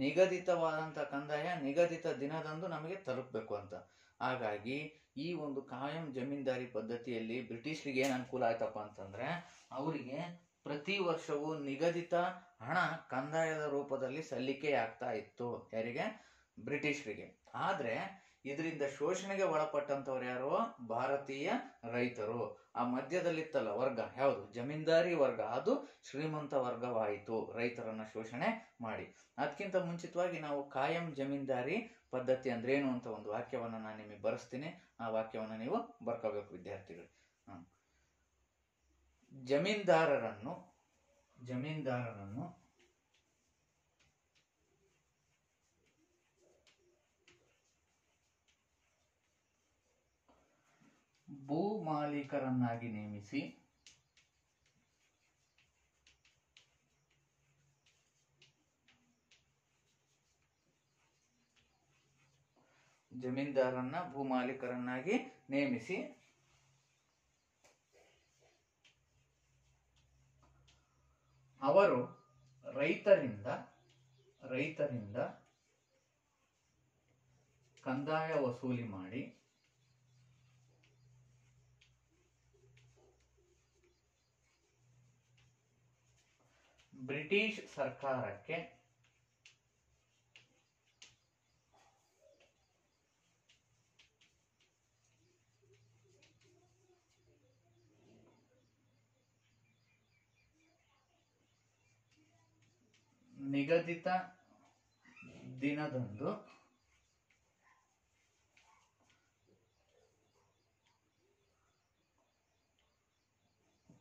ನಿಗದಿತವಾದಂತ ಕಂದಾಯ ನಿಗದಿತ ದಿನದಂದು ನಮಗೆ ತಲುಪಬೇಕು ಅಂತ. ಹಾಗಾಗಿ ಈ ಒಂದು ಕಾಯಂ ಜಮೀನ್ದಾರಿ ಪದ್ಧತಿಯಲ್ಲಿ ಬ್ರಿಟಿಷರಿಗೆ ಏನ್ ಅನುಕೂಲ ಆಯ್ತಪ್ಪ ಅಂತಂದ್ರೆ, ಅವರಿಗೆ ಪ್ರತಿ ವರ್ಷವೂ ನಿಗದಿತ ಹಣ ಕಂದಾಯದ ರೂಪದಲ್ಲಿ ಸಲ್ಲಿಕೆ ಆಗ್ತಾ ಇತ್ತು. ಯಾರಿಗೆ? ಬ್ರಿಟಿಷರಿಗೆ. ಆದ್ರೆ ಇದರಿಂದ ಶೋಷಣೆಗೆ ಒಳಪಟ್ಟಂತವ್ರು ಯಾರು? ಭಾರತೀಯ ರೈತರು. ಆ ಮಧ್ಯದಲ್ಲಿತ್ತಲ್ಲ ವರ್ಗ, ಯಾವುದು? ಜಮೀನ್ದಾರಿ ವರ್ಗ. ಅದು ಶ್ರೀಮಂತ ವರ್ಗವಾಯಿತು ರೈತರನ್ನ ಶೋಷಣೆ ಮಾಡಿ. ಅದಕ್ಕಿಂತ ಮುಂಚಿತವಾಗಿ ನಾವು ಕಾಯಂ ಜಮೀನ್ದಾರಿ ಪದ್ಧತಿ ಅಂದ್ರೆ ಏನು ಅಂತ ಒಂದು ವಾಕ್ಯವನ್ನ ನಾನು ನಿಮಗೆ ಬರೆಸ್ತೀನಿ. ಆ ವಾಕ್ಯವನ್ನ ನೀವು ಬರ್ಕೋಬೇಕು ವಿದ್ಯಾರ್ಥಿಗಳು. ಜಮೀನ್ದಾರರನ್ನು ಭೂ ಮಾಲೀಕರನ್ನಾಗಿ ನೇಮಿಸಿ ಜಮೀನ್ದಾರನ್ನ ಭೂ ಮಾಲೀಕರನ್ನಾಗಿ ನೇಮಿಸಿ ಅವರು ರೈತರಿಂದ ಕಂದಾಯ ವಸೂಲಿ ಮಾಡಿ ಬ್ರಿಟಿಷ್ ಸರ್ಕಾರಕ್ಕೆ ನಿಗದಿತ ದಿನದಂದು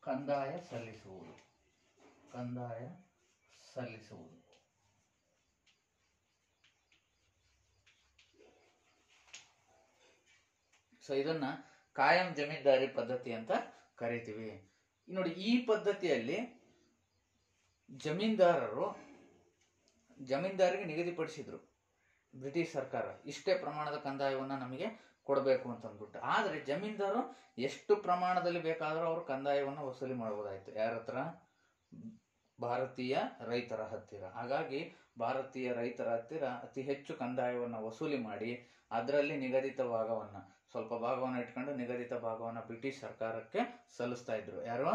ಕಂದಾಯ ಸಲ್ಲಿಸುವುದು. ಸೊ ಇದನ್ನ ಕಾಯಂ ಜಮೀನ್ದಾರಿ ಪದ್ಧತಿ ಅಂತ ಕರಿತೀವಿ. ನೋಡಿ, ಈ ಪದ್ಧತಿಯಲ್ಲಿ ಜಮೀನ್ದಾರಿಗೆ ನಿಗದಿಪಡಿಸಿದ್ರು ಬ್ರಿಟಿಷ್ ಸರ್ಕಾರ, ಇಷ್ಟೇ ಪ್ರಮಾಣದ ಕಂದಾಯವನ್ನ ನಮಗೆ ಕೊಡಬೇಕು ಅಂತ ಅಂದ್ಬಿಟ್ಟು. ಆದ್ರೆ ಜಮೀನ್ದಾರು ಎಷ್ಟು ಪ್ರಮಾಣದಲ್ಲಿ ಬೇಕಾದರೂ ಅವರು ಕಂದಾಯವನ್ನ ವಸೂಲಿ ಮಾಡಬಹುದಾಯ್ತು. ಯಾರ ಹತ್ರ? ಭಾರತೀಯ ರೈತರ ಹತ್ತಿರ. ಹಾಗಾಗಿ ಭಾರತೀಯ ರೈತರ ಹತ್ತಿರ ಅತಿ ಹೆಚ್ಚು ಕಂದಾಯವನ್ನ ವಸೂಲಿ ಮಾಡಿ ಅದರಲ್ಲಿ ನಿಗದಿತ ಭಾಗವನ್ನ, ಸ್ವಲ್ಪ ಭಾಗವನ್ನ ಇಟ್ಕೊಂಡು ನಿಗದಿತ ಭಾಗವನ್ನ ಬ್ರಿಟಿಷ್ ಸರ್ಕಾರಕ್ಕೆ ಸಲ್ಲಿಸ್ತಾ ಇದ್ರು. ಯಾರು?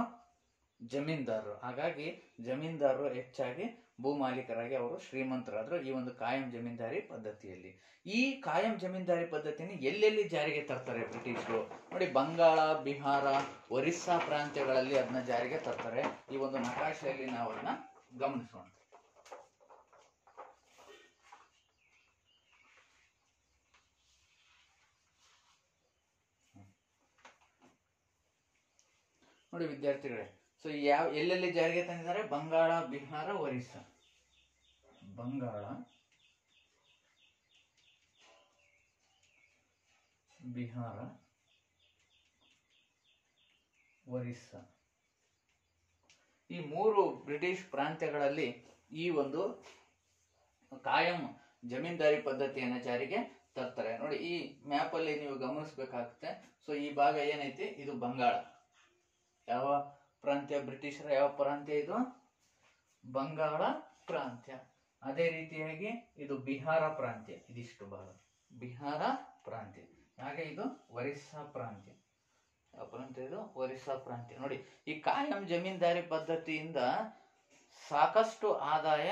ಜಮೀನ್ದಾರರು. ಹಾಗಾಗಿ ಜಮೀನ್ದಾರರು ಹೆಚ್ಚಾಗಿ ಭೂ ಮಾಲೀಕರಾಗಿ ಅವರು ಶ್ರೀಮಂತರಾದ್ರು ಈ ಒಂದು ಕಾಯಂ ಜಮೀನ್ದಾರಿ ಪದ್ಧತಿಯಲ್ಲಿ. ಈ ಕಾಯಂ ಜಮೀನ್ದಾರಿ ಪದ್ಧತಿಯನ್ನು ಎಲ್ಲೆಲ್ಲಿ ಜಾರಿಗೆ ತರ್ತಾರೆ ಬ್ರಿಟಿಷರು? ನೋಡಿ, ಬಂಗಾಳ, ಬಿಹಾರ, ಒರಿಸ್ಸಾ ಪ್ರಾಂತ್ಯಗಳಲ್ಲಿ ಅದನ್ನ ಜಾರಿಗೆ ತರ್ತಾರೆ. ಈ ಒಂದು ನಕಾಶೆಯಲ್ಲಿ ನಾವು ಅದನ್ನ ಗಮನಿಸೋಣ. ನೋಡಿ ವಿದ್ಯಾರ್ಥಿಗಳೇ, ಸೊ ಎಲ್ಲೆಲ್ಲಿ ಜಾರಿಗೆ ತಂದಿದ್ದಾರೆ? ಬಂಗಾಳ, ಬಿಹಾರ, ಒರಿಸ್ಸಾ. ಬಂಗಾಳ, ಬಿಹಾರ, ಒರಿಸ್ಸಾ ಈ ಮೂರು ಬ್ರಿಟಿಷ್ ಪ್ರಾಂತ್ಯಗಳಲ್ಲಿ ಈ ಒಂದು ಕಾಯಂ ಜಮೀನ್ದಾರಿ ಪದ್ಧತಿಯನ್ನ ಜಾರಿಗೆ ತರ್ತಾರೆ. ನೋಡಿ, ಈ ಮ್ಯಾಪ್ ಅಲ್ಲಿ ನೀವು ಗಮನಿಸಬೇಕಾಗುತ್ತೆ. ಸೊ ಈ ಭಾಗ ಏನೈತಿ? ಇದು ಬಂಗಾಳ. ಯಾವ ಪ್ರಾಂತ್ಯ? ಬ್ರಿಟಿಷರ ಯಾವ ಪ್ರಾಂತ್ಯ ಇದು? ಬಂಗಾಳ ಪ್ರಾಂತ್ಯ. ಅದೇ ರೀತಿಯಾಗಿ ಇದು ಬಿಹಾರ ಪ್ರಾಂತ್ಯ. ಇದಿಷ್ಟು ಭಾಗ ಬಿಹಾರ ಪ್ರಾಂತ್ಯ. ಹಾಗೆ ಇದು ಒರಿಸ್ಸಾ ಪ್ರಾಂತ್ಯ. ಯಾವ ಪ್ರಾಂತ್ಯ ಇದು? ಒರಿಸ್ಸಾ ಪ್ರಾಂತ್ಯ. ನೋಡಿ, ಈ ಕಾಯಂ ಜಮೀನ್ದಾರಿ ಪದ್ಧತಿಯಿಂದ ಸಾಕಷ್ಟು ಆದಾಯ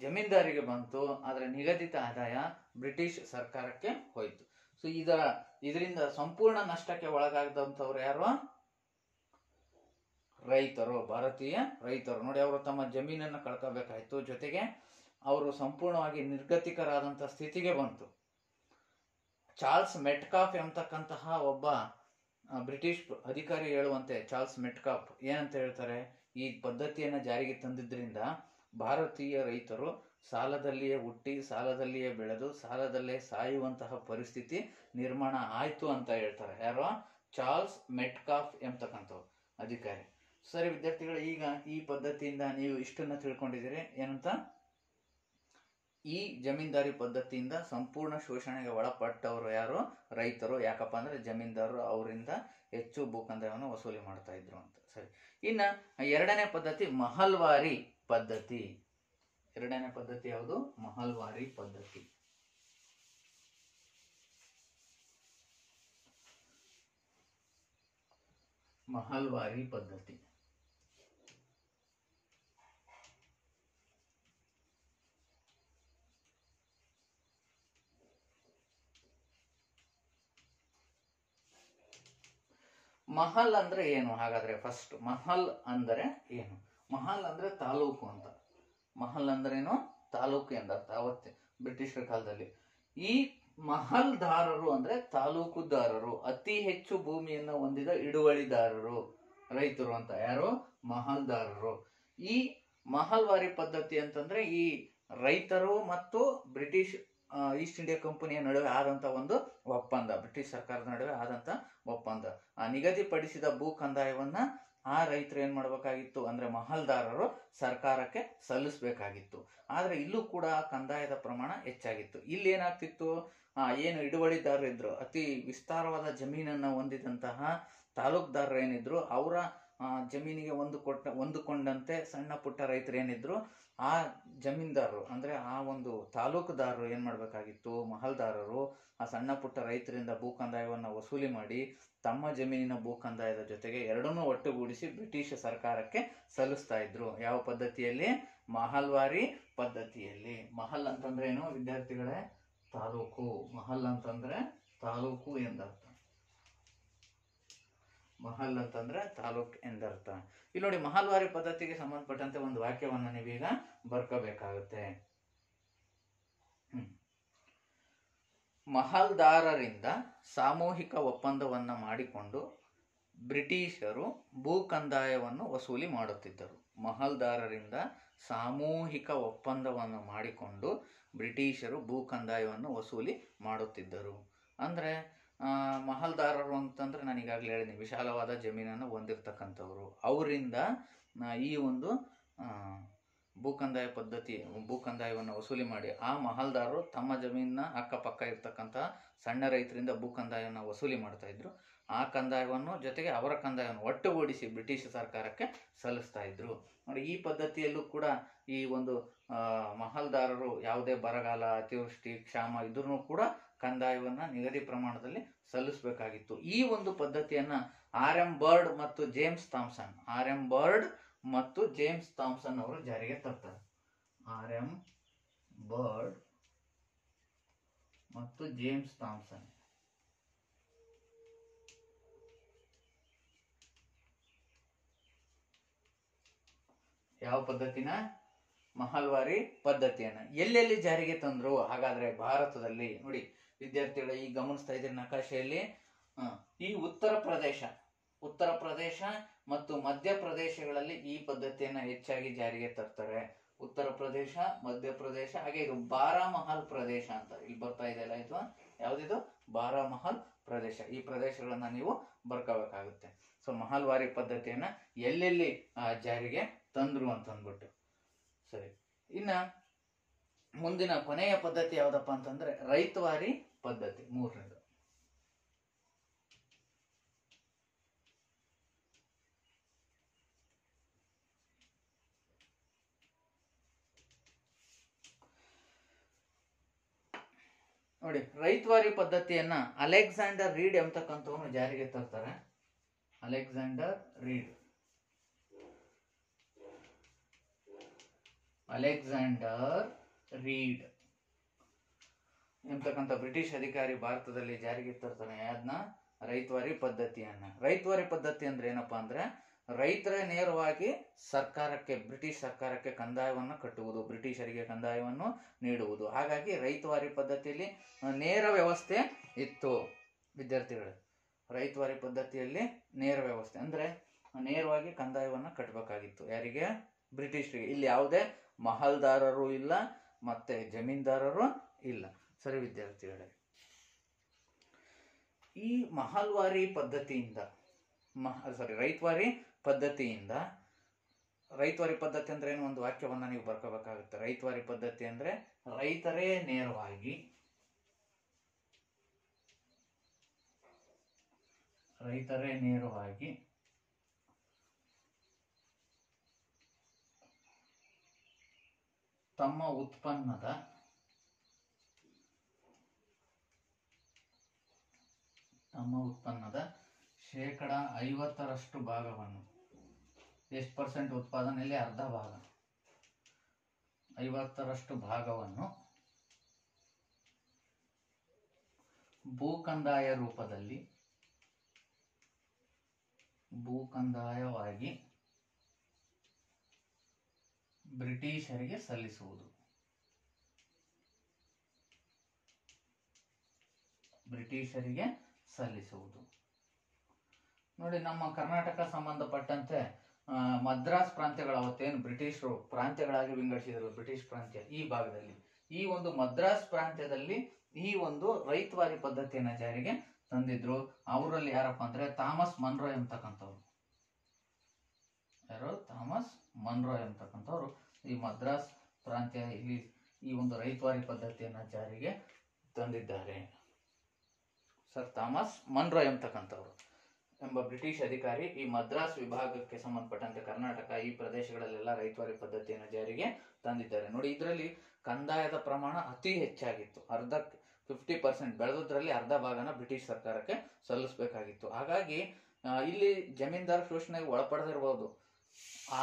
ಜಮೀನ್ದಾರಿಗೆ ಬಂತು, ಆದ್ರೆ ನಿಗದಿತ ಆದಾಯ ಬ್ರಿಟಿಷ್ ಸರ್ಕಾರಕ್ಕೆ ಹೋಯ್ತು. ಸೊ ಇದರಿಂದ ಸಂಪೂರ್ಣ ನಷ್ಟಕ್ಕೆ ಒಳಗಾಗದಂತವ್ರು ಯಾರು? ರೈತರು, ಭಾರತೀಯ ರೈತರು. ನೋಡಿ, ಅವರು ತಮ್ಮ ಜಮೀನನ್ನು ಕಳ್ಕೋಬೇಕಾಯ್ತು, ಜೊತೆಗೆ ಅವರು ಸಂಪೂರ್ಣವಾಗಿ ನಿರ್ಗತಿಕರಾದಂತಹ ಸ್ಥಿತಿಗೆ ಬಂತು. ಚಾರ್ಲ್ಸ್ ಮೆಟ್ಕಾಫ್ ಎಂಬತಕ್ಕಂತಹ ಒಬ್ಬ ಬ್ರಿಟಿಷ್ ಅಧಿಕಾರಿ ಹೇಳುವಂತೆ, ಚಾರ್ಲ್ಸ್ ಮೆಟ್ಕಾಫ್ ಏನಂತ ಹೇಳ್ತಾರೆ? ಈ ಪದ್ಧತಿಯನ್ನ ಜಾರಿಗೆ ತಂದಿದ್ರಿಂದ ಭಾರತೀಯ ರೈತರು ಸಾಲದಲ್ಲಿಯೇ ಹುಟ್ಟಿ, ಸಾಲದಲ್ಲಿಯೇ ಬೆಳೆದು, ಸಾಲದಲ್ಲೇ ಸಾಯುವಂತಹ ಪರಿಸ್ಥಿತಿ ನಿರ್ಮಾಣ ಆಯ್ತು ಅಂತ ಹೇಳ್ತಾರೆ. ಯಾರು? ಚಾರ್ಲ್ಸ್ ಮೆಟ್ಕಾಫ್ ಎಂಬತಕ್ಕಂಥವ್ರು ಅಧಿಕಾರಿ. ಸರಿ ವಿದ್ಯಾರ್ಥಿಗಳು, ಈಗ ಈ ಪದ್ಧತಿಯಿಂದ ನೀವು ಇಷ್ಟನ್ನ ತಿಳ್ಕೊಂಡಿದ್ದೀರಿ. ಏನಂತ? ಈ ಜಮೀನ್ದಾರಿ ಪದ್ಧತಿಯಿಂದ ಸಂಪೂರ್ಣ ಶೋಷಣೆಗೆ ಒಳಪಟ್ಟವರು ಯಾರು? ರೈತರು. ಯಾಕಪ್ಪ ಅಂದ್ರೆ ಜಮೀನ್ದಾರರು ಅವರಿಂದ ಹೆಚ್ಚು ಭೂಕಂದಾಯವನ್ನು ವಸೂಲಿ ಮಾಡ್ತಾ ಇದ್ರು ಅಂತ. ಸರಿ. ಇನ್ನ ಎರಡನೇ ಪದ್ಧತಿ ಮಹಲ್ವಾರಿ ಪದ್ಧತಿ. ಎರಡನೇ ಪದ್ಧತಿ ಯಾವುದು? ಮಹಲ್ವಾರಿ ಪದ್ಧತಿ. ಮಹಲ್ವಾರಿ ಪದ್ಧತಿ. ಮಹಲ್ ಅಂದ್ರೆ ಏನು? ಹಾಗಾದ್ರೆ ಫಸ್ಟ್ ಮಹಲ್ ಅಂದ್ರೆ ಏನು? ಮಹಲ್ ಅಂದ್ರೆ ತಾಲೂಕು ಅಂತ. ಮಹಲ್ ಅಂದ್ರೇನು? ತಾಲೂಕು ಎಂದರ್ಥ. ಅವತ್ತೇ ಬ್ರಿಟಿಷರ ಕಾಲದಲ್ಲಿ ಈ ಮಹಲ್ದಾರರು ಅಂದ್ರೆ ತಾಲೂಕುದಾರರು, ಅತಿ ಹೆಚ್ಚು ಭೂಮಿಯನ್ನು ಹೊಂದಿದ ಹಿಡುವಳಿದಾರರು, ರೈತರು ಅಂತ. ಯಾರು? ಮಹಲ್ದಾರರು. ಈ ಮಹಲ್ವಾರಿ ಪದ್ಧತಿ ಅಂತಂದ್ರೆ ಈ ರೈತರು ಮತ್ತು ಬ್ರಿಟಿಷ್ ಈಸ್ಟ್ ಇಂಡಿಯಾ ಕಂಪನಿಯ ನಡುವೆ ಆದಂತ ಒಂದು ಒಪ್ಪಂದ, ಬ್ರಿಟಿಷ್ ಸರ್ಕಾರದ ನಡುವೆ ಆದಂತ ಒಪ್ಪಂದ. ಆ ನಿಗದಿಪಡಿಸಿದ ಭೂ ಕಂದಾಯವನ್ನ ಆ ರೈತರು ಏನ್ ಮಾಡ್ಬೇಕಾಗಿತ್ತು ಅಂದ್ರೆ ಮಹಲ್ದಾರರು ಸರ್ಕಾರಕ್ಕೆ ಸಲ್ಲಿಸಬೇಕಾಗಿತ್ತು. ಆದ್ರೆ ಇಲ್ಲೂ ಕೂಡ ಕಂದಾಯದ ಪ್ರಮಾಣ ಹೆಚ್ಚಾಗಿತ್ತು. ಇಲ್ಲಿ ಏನಾಗ್ತಿತ್ತು? ಏನು ಹಿಡುವಳಿದಾರರು ಇದ್ರು, ಅತಿ ವಿಸ್ತಾರವಾದ ಜಮೀನನ್ನ ಹೊಂದಿದಂತಹ ತಾಲೂಕ್ದಾರರು ಏನಿದ್ರು, ಅವರ ಜಮೀನಿಗೆ ಹೊಂದಿಕೊಂಡಂತೆ ಸಣ್ಣ ಪುಟ್ಟ ರೈತರು ಏನಿದ್ರು, ಆ ಜಮೀನ್ದಾರರು ಅಂದ್ರೆ ಆ ಒಂದು ತಾಲೂಕುದಾರರು ಏನ್ ಮಾಡ್ಬೇಕಾಗಿತ್ತು? ಮಹಲ್ದಾರರು ಆ ಸಣ್ಣ ಪುಟ್ಟ ರೈತರಿಂದ ಭೂ ಕಂದಾಯವನ್ನ ವಸೂಲಿ ಮಾಡಿ ತಮ್ಮ ಜಮೀನಿನ ಭೂ ಕಂದಾಯದ ಜೊತೆಗೆ ಎರಡನ್ನೂ ಒಟ್ಟುಗೂಡಿಸಿ ಬ್ರಿಟಿಷ್ ಸರ್ಕಾರಕ್ಕೆ ಸಲ್ಲಿಸ್ತಾ ಇದ್ರು. ಯಾವ ಪದ್ಧತಿಯಲ್ಲಿ? ಮಹಲ್ವಾರಿ ಪದ್ಧತಿಯಲ್ಲಿ. ಮಹಲ್ ಅಂತಂದ್ರೆ ಏನು ವಿದ್ಯಾರ್ಥಿಗಳೇ? ತಾಲೂಕು. ಮಹಲ್ ಅಂತಂದ್ರೆ ತಾಲೂಕು ಎಂದರ್ಥ. ಮಹಲ್ ಅಂತಂದ್ರೆ ತಾಲೂಕ್ ಎಂದರ್ಥ. ಇಲ್ಲಿ ನೋಡಿ, ಮಹಲ್ವಾರಿ ಪದ್ಧತಿಗೆ ಸಂಬಂಧಪಟ್ಟಂತೆ ಒಂದು ವಾಕ್ಯವನ್ನ ನೀವೀಗ ಬರ್ಕೋಬೇಕಾಗುತ್ತೆ. ಮಹಲ್ದಾರರಿಂದ ಸಾಮೂಹಿಕ ಒಪ್ಪಂದವನ್ನ ಮಾಡಿಕೊಂಡು ಬ್ರಿಟಿಷರು ಭೂ ಕಂದಾಯವನ್ನು ವಸೂಲಿ ಮಾಡುತ್ತಿದ್ದರು. ಮಹಲ್ದಾರರಿಂದ ಸಾಮೂಹಿಕ ಒಪ್ಪಂದವನ್ನು ಮಾಡಿಕೊಂಡು ಬ್ರಿಟಿಷರು ಭೂ ಕಂದಾಯವನ್ನು ವಸೂಲಿ ಮಾಡುತ್ತಿದ್ದರು. ಅಂದ್ರೆ ಮಹಲ್ದಾರರು ಅಂತಂದ್ರೆ ನಾನು ಈಗಾಗಲೇ ಹೇಳಿದ್ದೀನಿ, ವಿಶಾಲವಾದ ಜಮೀನನ್ನು ಹೊಂದಿರತಕ್ಕಂಥವ್ರು. ಅವರಿಂದ ಈ ಒಂದು ಭೂ ಕಂದಾಯವನ್ನು ವಸೂಲಿ ಮಾಡಿ ಆ ಮಹಲ್ದಾರರು ತಮ್ಮ ಜಮೀನಿನ ಅಕ್ಕಪಕ್ಕ ಇರ್ತಕ್ಕಂಥ ಸಣ್ಣ ರೈತರಿಂದ ಭೂ ಕಂದಾಯವನ್ನು ವಸೂಲಿ ಮಾಡ್ತಾ ಇದ್ರು. ಆ ಕಂದಾಯವನ್ನು ಜೊತೆಗೆ ಅವರ ಕಂದಾಯವನ್ನು ಒಟ್ಟುಗೂಡಿಸಿ ಬ್ರಿಟಿಷ್ ಸರ್ಕಾರಕ್ಕೆ ಸಲ್ಲಿಸ್ತಾ ಇದ್ರು. ನೋಡಿ, ಈ ಪದ್ಧತಿಯಲ್ಲೂ ಕೂಡ ಈ ಒಂದು ಮಹಲ್ದಾರರು ಯಾವುದೇ ಬರಗಾಲ, ಅತಿವೃಷ್ಟಿ, ಕ್ಷಾಮ ಇದ್ರೂ ಕೂಡ ಕಂದಾಯವನ್ನ ನಿಗದಿ ಪ್ರಮಾಣದಲ್ಲಿ ಸಲ್ಲಿಸಬೇಕಾಗಿತ್ತು. ಈ ಒಂದು ಪದ್ಧತಿಯನ್ನ R.M. ಬರ್ಡ್ ಮತ್ತು ಜೇಮ್ಸ್ ಥಾಮ್ಸನ್ ಅವರು ಜಾರಿಗೆ ತರ್ತಾರೆ. R.M. ಬರ್ಡ್ ಮತ್ತು ಜೇಮ್ಸ್ ಥಾಮ್ಸನ್ ಯಾವ ಪದ್ಧತಿನ? ಮಹಲ್ವಾರಿ ಪದ್ಧತಿಯನ್ನ ಎಲ್ಲೆಲ್ಲಿ ಜಾರಿಗೆ ತಂದ್ರು? ಹಾಗಾದ್ರೆ ಭಾರತದಲ್ಲಿ ನೋಡಿ ವಿದ್ಯಾರ್ಥಿಗಳು, ಈ ಗಮನಿಸ್ತಾ ಇದ್ದೀರಿ ನಕಾಶೆಯಲ್ಲಿ, ಈ ಉತ್ತರ ಪ್ರದೇಶ ಮತ್ತು ಮಧ್ಯಪ್ರದೇಶಗಳಲ್ಲಿ ಈ ಪದ್ಧತಿಯನ್ನ ಹೆಚ್ಚಾಗಿ ಜಾರಿಗೆ ತರ್ತಾರೆ. ಉತ್ತರ ಪ್ರದೇಶ, ಮಧ್ಯಪ್ರದೇಶ, ಹಾಗೆ ಇದು ಬಾರಾಮಹಲ್ ಪ್ರದೇಶ ಅಂತ ಇಲ್ಲಿ ಬರ್ತಾ ಇದೆಯಲ್ಲ, ಇದು ಯಾವ್ದಿದು? ಬಾರಾಮಹಲ್ ಪ್ರದೇಶ. ಈ ಪ್ರದೇಶಗಳನ್ನ ನೀವು ಬರ್ಕೋಬೇಕಾಗುತ್ತೆ. ಸೊ ಮಹಲ್ವಾರಿ ಪದ್ಧತಿಯನ್ನ ಎಲ್ಲೆಲ್ಲಿ ಜಾರಿಗೆ ತಂದ್ರು ಅಂತ ಅಂದ್ಬಿಟ್ಟು. ಸರಿ, ಇನ್ನ ಮುಂದಿನ ಕೊನೆಯ ಪದ್ಧತಿ ಯಾವ್ದಪ್ಪ ಅಂತಂದ್ರೆ ರೈತವಾರಿ ಪದ್ಧತಿ, ಮೂರನೇದು. ನೋಡಿ, ರೈತವಾರಿ ಪದ್ಧತಿಯನ್ನ ಅಲೆಕ್ಸಾಂಡರ್ ರೀಡ್ ಎಂಬತಕ್ಕಂಥವನು ಜಾರಿಗೆ ತರ್ತಾರೆ. ಅಲೆಕ್ಸಾಂಡರ್ ರೀಡ್ ಎಂಬತಕ್ಕಂಥ ಬ್ರಿಟಿಷ್ ಅಧಿಕಾರಿ ಭಾರತದಲ್ಲಿ ಜಾರಿಗೆ ತರ್ತಾನೆ. ಅದನ್ನ ರೈತವಾರಿ ಪದ್ಧತಿಯನ್ನ. ರೈತವಾರಿ ಪದ್ಧತಿ ಅಂದ್ರೆ ಏನಪ್ಪಾ ಅಂದ್ರೆ ರೈತರೇ ನೇರವಾಗಿ ಸರ್ಕಾರಕ್ಕೆ, ಬ್ರಿಟಿಷ್ ಸರ್ಕಾರಕ್ಕೆ ಕಂದಾಯವನ್ನು ಕಟ್ಟುವುದು, ಬ್ರಿಟಿಷರಿಗೆ ಕಂದಾಯವನ್ನು ನೀಡುವುದು. ಹಾಗಾಗಿ ರೈತವಾರಿ ಪದ್ಧತಿಯಲ್ಲಿ ನೇರ ವ್ಯವಸ್ಥೆ ಇತ್ತು ವಿದ್ಯಾರ್ಥಿಗಳು. ರೈತವಾರಿ ಪದ್ಧತಿಯಲ್ಲಿ ನೇರ ವ್ಯವಸ್ಥೆ ಅಂದ್ರೆ ನೇರವಾಗಿ ಕಂದಾಯವನ್ನು ಕಟ್ಟಬೇಕಾಗಿತ್ತು. ಯಾರಿಗೆ? ಬ್ರಿಟಿಷರಿಗೆ. ಇಲ್ಲಿ ಯಾವುದೇ ಮಹಲ್ದಾರರು ಇಲ್ಲ, ಮತ್ತೆ ಜಮೀನ್ದಾರರು ಇಲ್ಲ. ಸರಿ ವಿದ್ಯಾರ್ಥಿಗಳೇ, ಈ ಮಹಲ್ವಾರಿ ಪದ್ಧತಿಯಿಂದ ರೈತವಾರಿ ಪದ್ಧತಿ ಅಂದ್ರೆ ಏನು? ಒಂದು ವಾಕ್ಯವನ್ನ ನೀವು ಬರ್ಕೋಬೇಕಾಗುತ್ತೆ. ರೈತವಾರಿ ಪದ್ಧತಿ ಅಂದ್ರೆ ರೈತರೇ ನೇರವಾಗಿ ತಮ್ಮ ಉತ್ಪನ್ನದ ಶೇಕಡ 50ರಷ್ಟು ಭಾಗವನ್ನು, ಎಷ್ಟು ಪರ್ಸೆಂಟ್ ಉತ್ಪಾದನೆಯಲ್ಲಿ ಅರ್ಧ ಭಾಗ, 50ರಷ್ಟು ಭಾಗವನ್ನು ಭೂಕಂದಾಯವಾಗಿ ಬ್ರಿಟಿಷರಿಗೆ ಸಲ್ಲಿಸುವುದು. ನೋಡಿ, ನಮ್ಮ ಕರ್ನಾಟಕ ಸಂಬಂಧಪಟ್ಟಂತೆ ಮದ್ರಾಸ್ ಪ್ರಾಂತ್ಯಗಳು ಅವತ್ತೇನು ಬ್ರಿಟಿಷರು ಪ್ರಾಂತ್ಯಗಳಾಗಿ ವಿಂಗಡಿಸಿದರು, ಬ್ರಿಟಿಷ್ ಪ್ರಾಂತ್ಯ ಈ ಭಾಗದಲ್ಲಿ, ಈ ಒಂದು ಮದ್ರಾಸ್ ಪ್ರಾಂತ್ಯದಲ್ಲಿ ಈ ಒಂದು ರೈತವಾರಿ ಪದ್ಧತಿಯನ್ನ ಜಾರಿಗೆ ತಂದಿದ್ರು. ಅವರಲ್ಲಿ ಯಾರಪ್ಪ ಅಂದ್ರೆ ಥಾಮಸ್ ಮನ್ರೋ ಎಂಬತಕ್ಕಂಥವ್ರು. ಥಾಮಸ್ ಮನ್ರೋ ಎಂಬತಕ್ಕಂಥವ್ರು ಈ ಮದ್ರಾಸ್ ಪ್ರಾಂತ್ಯ ಇಲ್ಲಿ ಈ ಒಂದು ರೈತವಾರಿ ಪದ್ಧತಿಯನ್ನ ಜಾರಿಗೆ ತಂದಿದ್ದಾರೆ. ಸರ್ ಥಾಮಸ್ ಮನ್ರೋ ಎಂಬತಕ್ಕಂಥವ್ರು ಎಂಬ ಬ್ರಿಟಿಷ್ ಅಧಿಕಾರಿ ಈ ಮದ್ರಾಸ್ ವಿಭಾಗಕ್ಕೆ ಸಂಬಂಧಪಟ್ಟಂತೆ ಕರ್ನಾಟಕ ಈ ಪ್ರದೇಶಗಳಲ್ಲೆಲ್ಲ ರೈತವಾರಿ ಪದ್ಧತಿಯನ್ನು ಜಾರಿಗೆ ತಂದಿದ್ದಾರೆ. ನೋಡಿ, ಇದರಲ್ಲಿ ಕಂದಾಯದ ಪ್ರಮಾಣ ಅತಿ ಹೆಚ್ಚಾಗಿತ್ತು. 50% ಬೆಳೆದ್ರಲ್ಲಿ ಅರ್ಧ ಭಾಗನ ಬ್ರಿಟಿಷ್ ಸರ್ಕಾರಕ್ಕೆ ಸಲ್ಲಿಸಬೇಕಾಗಿತ್ತು. ಹಾಗಾಗಿ ಇಲ್ಲಿ ಜಮೀನ್ದಾರ್ ಶೋಷಣೆಗೆ ಒಳಪಡದಿರಬಹುದು.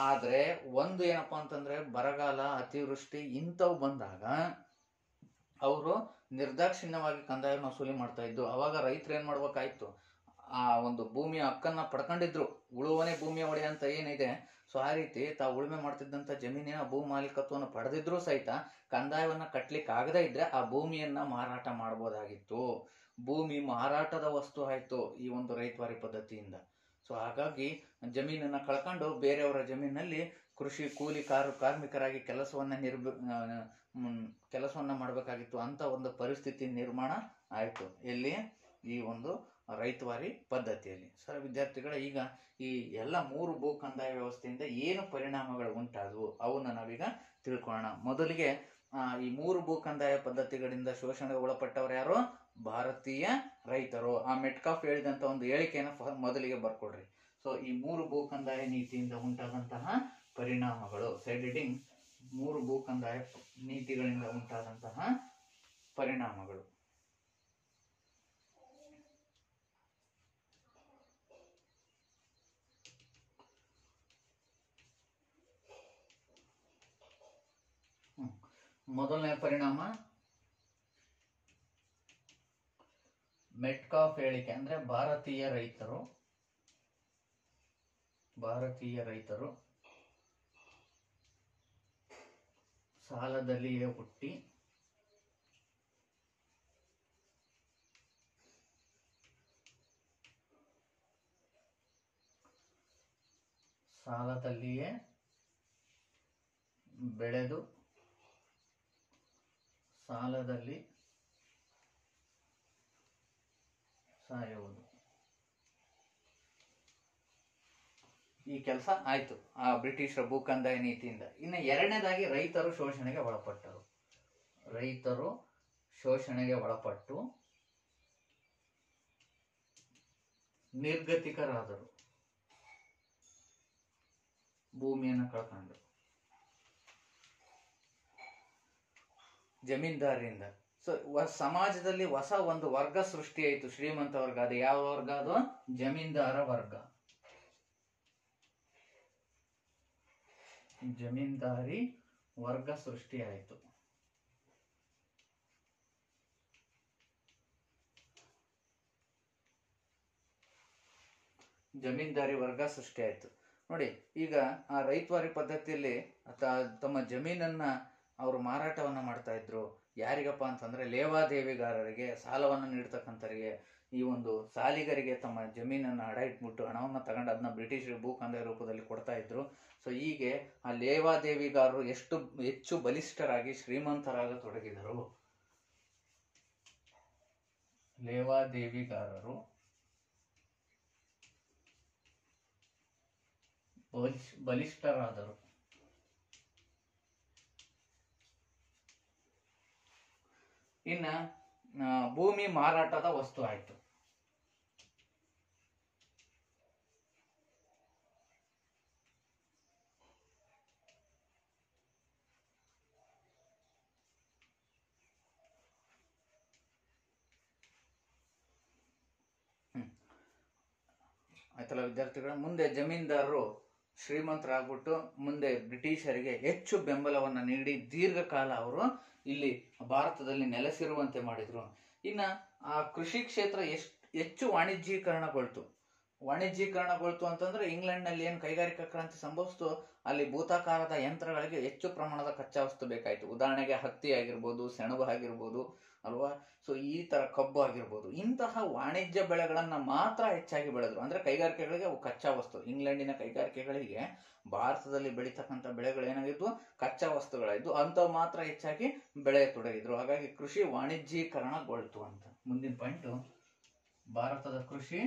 ಆದ್ರೆ ಒಂದು ಏನಪ್ಪಾ ಅಂತಂದ್ರೆ ಬರಗಾಲ, ಅತಿವೃಷ್ಟಿ ಇಂಥವು ಬಂದಾಗ ಅವರು ನಿರ್ದಾಕ್ಷಿಣ್ಯವಾಗಿ ಕಂದಾಯವನ್ನು ವಸೂಲಿ ಮಾಡ್ತಾ ಇದ್ದು. ಅವಾಗ ರೈತರು ಏನ್ ಮಾಡ್ಬೇಕಾಯ್ತು, ಆ ಒಂದು ಭೂಮಿಯ ಹಕ್ಕನ್ನ ಪಡ್ಕೊಂಡಿದ್ರು. ಉಳುವನೆ ಭೂಮಿಯ ಒಡೆಯ ಅಂತ ಏನಿದೆ, ಸೊ ಆ ರೀತಿ ತಾವು ಉಳುಮೆ ಮಾಡ್ತಿದ್ದಂತ ಜಮೀನಿನ ಭೂ ಮಾಲೀಕತ್ವವನ್ನು ಪಡೆದಿದ್ರು ಸಹಿತ ಕಂದಾಯವನ್ನ ಕಟ್ಲಿಕ್ಕೆ ಆಗದೇ ಇದ್ರೆ ಆ ಭೂಮಿಯನ್ನ ಮಾರಾಟ ಮಾಡಬಹುದಾಗಿತ್ತು. ಭೂಮಿ ಮಾರಾಟದ ವಸ್ತು ಆಯ್ತು ಈ ಒಂದು ರೈತವಾರಿ ಪದ್ಧತಿಯಿಂದ. ಸೊ ಹಾಗಾಗಿ ಜಮೀನನ್ನ ಕಳ್ಕೊಂಡು ಬೇರೆಯವರ ಜಮೀನಲ್ಲಿ ಕೃಷಿ ಕೂಲಿ ಕಾರ್ಮಿಕರಾಗಿ ಕೆಲಸವನ್ನ ಮಾಡಬೇಕಾಗಿತ್ತು ಅಂತ ಒಂದು ಪರಿಸ್ಥಿತಿ ನಿರ್ಮಾಣ ಆಯ್ತು. ಎಲ್ಲಿ? ಈ ಒಂದು ರೈತವಾರಿ ಪದ್ಧತಿಯಲ್ಲಿ. ಸರ್ ವಿದ್ಯಾರ್ಥಿಗಳ, ಈಗ ಈ ಎಲ್ಲ 3 ಭೂ ಕಂದಾಯ ವ್ಯವಸ್ಥೆಯಿಂದ ಏನು ಪರಿಣಾಮಗಳು ಉಂಟಾದವು ಅವನ್ನ ನಾವೀಗ ತಿಳ್ಕೊಳ್ಳೋಣ. ಮೊದಲಿಗೆ ಈ 3 ಭೂ ಕಂದಾಯ ಪದ್ಧತಿಗಳಿಂದ ಶೋಷಣೆಗೆ ಒಳಪಟ್ಟವರು ಯಾರು? ಭಾರತೀಯ ರೈತರು. ಆ ಮೆಟ್ಕಾಫ್ ಹೇಳಿದಂತ ಒಂದು ಹೇಳಿಕೆಯನ್ನು ಮೊದಲಿಗೆ ಬರ್ಕೊಡ್ರಿ. ಸೊ ಈ 3 ಭೂ ಕಂದಾಯ ನೀತಿಯಿಂದ ಉಂಟಾದಂತಹ ಪರಿಣಾಮಗಳು, ಸೈಡ್ ಹೆಡಿಂಗ್ 3 ಭೂ ಕಂದಾಯ ನೀತಿಗಳಿಂದ ಉಂಟಾದಂತಹ ಪರಿಣಾಮಗಳು. ಮೊದಲನೇ ಪರಿಣಾಮ ಮೆಟ್ಕಾಫ್ ಹೇಳಿಕೆ, ಅಂದ್ರೆ ಭಾರತೀಯ ರೈತರು ಸಾಲದಲ್ಲಿಯೇ ಹುಟ್ಟಿ ಸಾಲದಲ್ಲಿಯೇ ಬೆಳೆದು ಸಾಲದಲ್ಲಿ ಸಾಯುವುದು. ಈ ಕೆಲಸ ಆಯ್ತು ಆ ಬ್ರಿಟಿಷರ ಭೂ ಕಂದಾಯ ನೀತಿಯಿಂದ. ಇನ್ನು ಎರಡನೇದಾಗಿ ರೈತರು ಶೋಷಣೆಗೆ ಒಳಪಟ್ಟು ನಿರ್ಗತಿಕರಾದರು, ಭೂಮಿಯನ್ನು ಕಳ್ಕೊಂಡು ಜಮೀನ್ದಾರಿಯಿಂದ. ಸೊ ಸಮಾಜದಲ್ಲಿ ಹೊಸ ಒಂದು ವರ್ಗ ಸೃಷ್ಟಿ ಆಯಿತು, ಶ್ರೀಮಂತ ವರ್ಗ. ಅದು ಯಾವ ವರ್ಗ? ಅದು ಜಮೀನ್ದಾರ ವರ್ಗ. ಜಮೀನ್ದಾರಿ ವರ್ಗ ಸೃಷ್ಟಿ ಆಯಿತು. ನೋಡಿ, ಈಗ ಆ ರೈತವಾರಿ ಪದ್ಧತಿಯಲ್ಲಿ ತಮ್ಮ ಜಮೀನನ್ನ ಅವರು ಮಾರಾಟವನ್ನ ಮಾಡ್ತಾ ಇದ್ರು. ಯಾರಿಗಪ್ಪ ಅಂತಂದ್ರೆ ಲೇವಾದೇವಿಗಾರರಿಗೆ, ಸಾಲವನ್ನು ನೀಡ್ತಕ್ಕಂಥವರಿಗೆ, ಈ ಒಂದು ಸಾಲಿಗರಿಗೆ ತಮ್ಮ ಜಮೀನನ್ನ ಅಡ ಇಟ್ಬಿಟ್ಟು ಹಣವನ್ನ ತಗೊಂಡು ಅದನ್ನ ಬ್ರಿಟಿಷರಿಗೆ ಭೂ ಕಂದಾಯ ರೂಪದಲ್ಲಿ ಕೊಡ್ತಾ ಇದ್ರು. ಸೊ ಹೀಗೆ ಆ ಲೇವಾದೇವಿಗಾರರು ಹೆಚ್ಚು ಬಲಿಷ್ಠರಾಗಿ ಶ್ರೀಮಂತರಾಗತೊಡಗಿದರು. ಲೇವಾದೇವಿಗಾರರು ಬಲಿಷ್ಠರಾದರು. ಇನ್ನ ಭೂಮಿ ಮಾರಾಟದ ವಸ್ತು ಆಯ್ತು. ಆಯ್ತಲ್ಲ ವಿದ್ಯಾರ್ಥಿಗಳ. ಮುಂದೆ ಜಮೀನ್ದಾರರು ಶ್ರೀಮಂತರಾಗ್ಬಿಟ್ಟು ಮುಂದೆ ಬ್ರಿಟಿಷರಿಗೆ ಹೆಚ್ಚು ಬೆಂಬಲವನ್ನು ನೀಡಿ ದೀರ್ಘಕಾಲ ಅವರು ಇಲ್ಲಿ ಭಾರತದಲ್ಲಿ ನೆಲೆಸಿರುವಂತೆ ಮಾಡಿದ್ರು. ಇನ್ನ ಆ ಕೃಷಿ ಕ್ಷೇತ್ರ ಹೆಚ್ಚು ವಾಣಿಜ್ಯೀಕರಣಗೊಳ್ತು ಅಂತಂದ್ರೆ ಇಂಗ್ಲೆಂಡ್ನಲ್ಲಿ ಏನು ಕೈಗಾರಿಕಾ ಕ್ರಾಂತಿ ಸಂಭವಿಸ್ತು, ಅಲ್ಲಿ ಭೂತಾಕಾರದ ಯಂತ್ರಗಳಿಗೆ ಹೆಚ್ಚು ಪ್ರಮಾಣದ ಕಚ್ಚಾ ವಸ್ತು ಬೇಕಾಯಿತು. ಉದಾಹರಣೆಗೆ ಹತ್ತಿ ಆಗಿರ್ಬೋದು, ಸೆಣಬು ಆಗಿರ್ಬೋದು ಅಲ್ವಾ, ಸೊ ಈ ತರ ಕಬ್ಬು ಆಗಿರ್ಬೋದು, ಇಂತಹ ವಾಣಿಜ್ಯ ಬೆಳೆಗಳನ್ನ ಮಾತ್ರ ಹೆಚ್ಚಾಗಿ ಬೆಳೆದ್ರು. ಅಂದ್ರೆ ಕೈಗಾರಿಕೆಗಳಿಗೆ ಅವು ಕಚ್ಚಾ ವಸ್ತು. ಇಂಗ್ಲೆಂಡಿನ ಕೈಗಾರಿಕೆಗಳಿಗೆ ಭಾರತದಲ್ಲಿ ಬೆಳೀತಕ್ಕಂಥ ಬೆಳೆಗಳು ಏನಾಗಿದ್ವು, ಕಚ್ಚಾ ವಸ್ತುಗಳಾಯ್ತು, ಅಂಥವು ಮಾತ್ರ ಹೆಚ್ಚಾಗಿ ಬೆಳೆಯತೊಡಗಿದ್ರು. ಹಾಗಾಗಿ ಕೃಷಿ ವಾಣಿಜ್ಯೀಕರಣಗೊಳ್ತು ಅಂತ. ಮುಂದಿನ ಪಾಯಿಂಟ್, ಭಾರತದ ಕೃಷಿ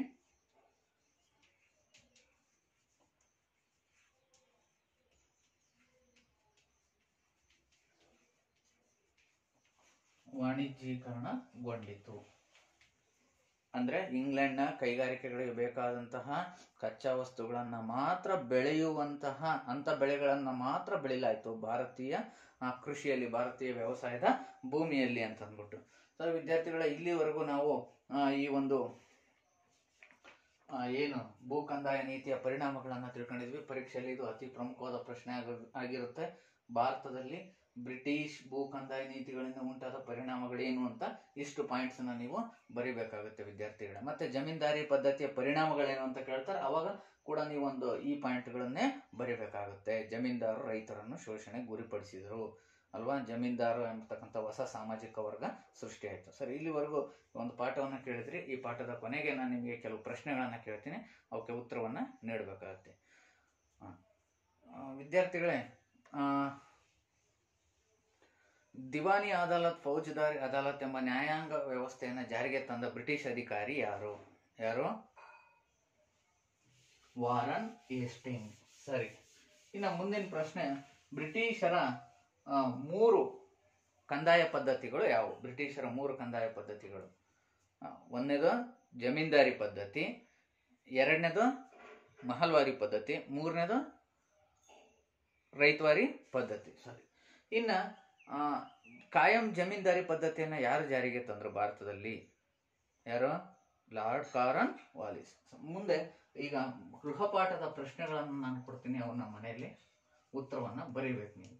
ವಾಣಿಜ್ಯೀಕರಣಗೊಂಡಿತು. ಅಂದ್ರೆ ಇಂಗ್ಲೆಂಡ್ನ ಕೈಗಾರಿಕೆಗಳಿಗೆ ಬೇಕಾದಂತಹ ಕಚ್ಚಾ ವಸ್ತುಗಳನ್ನ ಮಾತ್ರ ಬೆಳೆಯುವಂತಹ ಅಂತ ಬೆಳೆಗಳನ್ನ ಮಾತ್ರ ಬೆಳಿಲಾಯ್ತು ಭಾರತೀಯ ಕೃಷಿಯಲ್ಲಿ, ಭಾರತೀಯ ವ್ಯವಸಾಯದ ಭೂಮಿಯಲ್ಲಿ ಅಂತ ಅಂದ್ಬಿಟ್ಟು. ಸೊ ವಿದ್ಯಾರ್ಥಿಗಳ, ಇಲ್ಲಿವರೆಗೂ ನಾವು ಈ ಒಂದು ಏನು ಭೂ ಕಂದಾಯ ನೀತಿಯ ಪರಿಣಾಮಗಳನ್ನ ತಿಳ್ಕೊಂಡಿದ್ವಿ. ಪರೀಕ್ಷೆಯಲ್ಲಿ ಇದು ಅತಿ ಪ್ರಮುಖವಾದ ಪ್ರಶ್ನೆ ಆಗಿರುತ್ತೆ. ಭಾರತದಲ್ಲಿ ಬ್ರಿಟಿಷ್ ಭೂ ಕಂದಾಯ ನೀತಿಗಳಿಂದ ಉಂಟಾದ ಪರಿಣಾಮಗಳೇನು ಅಂತ ಇಷ್ಟು ಪಾಯಿಂಟ್ಸ್ ಅನ್ನ ನೀವು ಬರಿಬೇಕಾಗುತ್ತೆ ವಿದ್ಯಾರ್ಥಿಗಳೇ. ಮತ್ತೆ ಜಮೀನ್ದಾರಿ ಪದ್ಧತಿಯ ಪರಿಣಾಮಗಳೇನು ಅಂತ ಕೇಳ್ತಾರೆ, ಅವಾಗ ಕೂಡ ನೀವೊಂದು ಈ ಪಾಯಿಂಟ್ಗಳನ್ನೇ ಬರಿಬೇಕಾಗುತ್ತೆ. ಜಮೀನ್ದಾರರು ರೈತರನ್ನು ಶೋಷಣೆ ಗುರಿಪಡಿಸಿದರು ಅಲ್ವಾ, ಜಮೀನ್ದಾರು ಎಂಬತಕ್ಕಂಥ ಹೊಸ ಸಾಮಾಜಿಕ ವರ್ಗ ಸೃಷ್ಟಿ ಆಯಿತು. ಸರಿ, ಇಲ್ಲಿವರೆಗೂ ಒಂದು ಪಾಠವನ್ನು ಕೇಳಿದ್ರಿ. ಈ ಪಾಠದ ಕೊನೆಗೆ ನಾನು ನಿಮಗೆ ಕೆಲವು ಪ್ರಶ್ನೆಗಳನ್ನು ಕೇಳ್ತೀನಿ, ಅವಕ್ಕೆ ಉತ್ತರವನ್ನು ನೀಡಬೇಕಾಗುತ್ತೆ. ವಿದ್ಯಾರ್ಥಿಗಳೇ, ದಿವಾನಿ ಅದಾಲತ್, ಫೌಜದಾರಿ ಅದಾಲತ್ ಎಂಬ ನ್ಯಾಯಾಂಗ ವ್ಯವಸ್ಥೆಯನ್ನು ಜಾರಿಗೆ ತಂದ ಬ್ರಿಟಿಷ್ ಅಧಿಕಾರಿ ಯಾರು? Warren Hastings. ಸರಿ, ಇನ್ನು ಮುಂದಿನ ಪ್ರಶ್ನೆ, ಬ್ರಿಟಿಷರ 3 ಕಂದಾಯ ಪದ್ಧತಿಗಳು ಯಾವುವು? ಬ್ರಿಟಿಷರ 3 ಕಂದಾಯ ಪದ್ಧತಿಗಳು. ಒಂದನೇದು ಜಮೀನ್ದಾರಿ ಪದ್ಧತಿ, ಎರಡನೇದು ಮಹಲ್ವಾರಿ ಪದ್ಧತಿ, ಮೂರನೇದು ರೈತವಾರಿ ಪದ್ಧತಿ. ಸರಿ, ಇನ್ನ ಕಾಯಂ ಜಮೀನ್ದಾರಿ ಪದ್ಧತಿಯನ್ನ ಯಾರು ಜಾರಿಗೆ ತಂದ್ರು ಭಾರತದಲ್ಲಿ? ಯಾರು? Lord corn Wallis. ಮುಂದೆ ಈಗ ಗೃಹಪಾಠದ ಪ್ರಶ್ನೆಗಳನ್ನು ನಾನು ಕೊಡ್ತೀನಿ, ಅವನ್ನ ಮನೆಯಲ್ಲಿ ಉತ್ತರವನ್ನ ಬರೀಬೇಕು ನೀವು.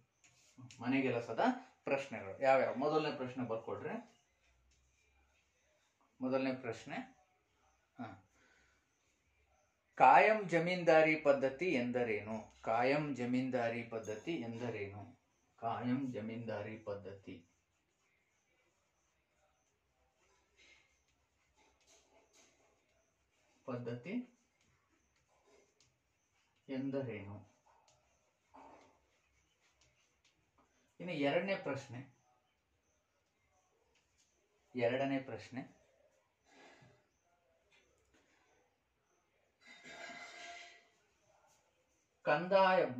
ಮನೆಗೆಲಸದ ಪ್ರಶ್ನೆಗಳು ಯಾವ್ಯಾವ? ಮೊದಲನೇ ಪ್ರಶ್ನೆ ಬರ್ಕೊಡ್ರಿ. ಮೊದಲನೇ ಪ್ರಶ್ನೆ, ಕಾಯಂ ಜಮೀನ್ದಾರಿ ಪದ್ಧತಿ ಎಂದರೇನು? ಕಾಯಂ ಜಮೀನ್ದಾರಿ ಪದ್ಧತಿ ಎಂದರೇನು? ಕಾಯಂ ಜಮೀನ್ದಾರಿ ಪದ್ಧತಿ ಎಂದರೇನು? ಇನ್ನು ಎರಡನೇ ಪ್ರಶ್ನೆ,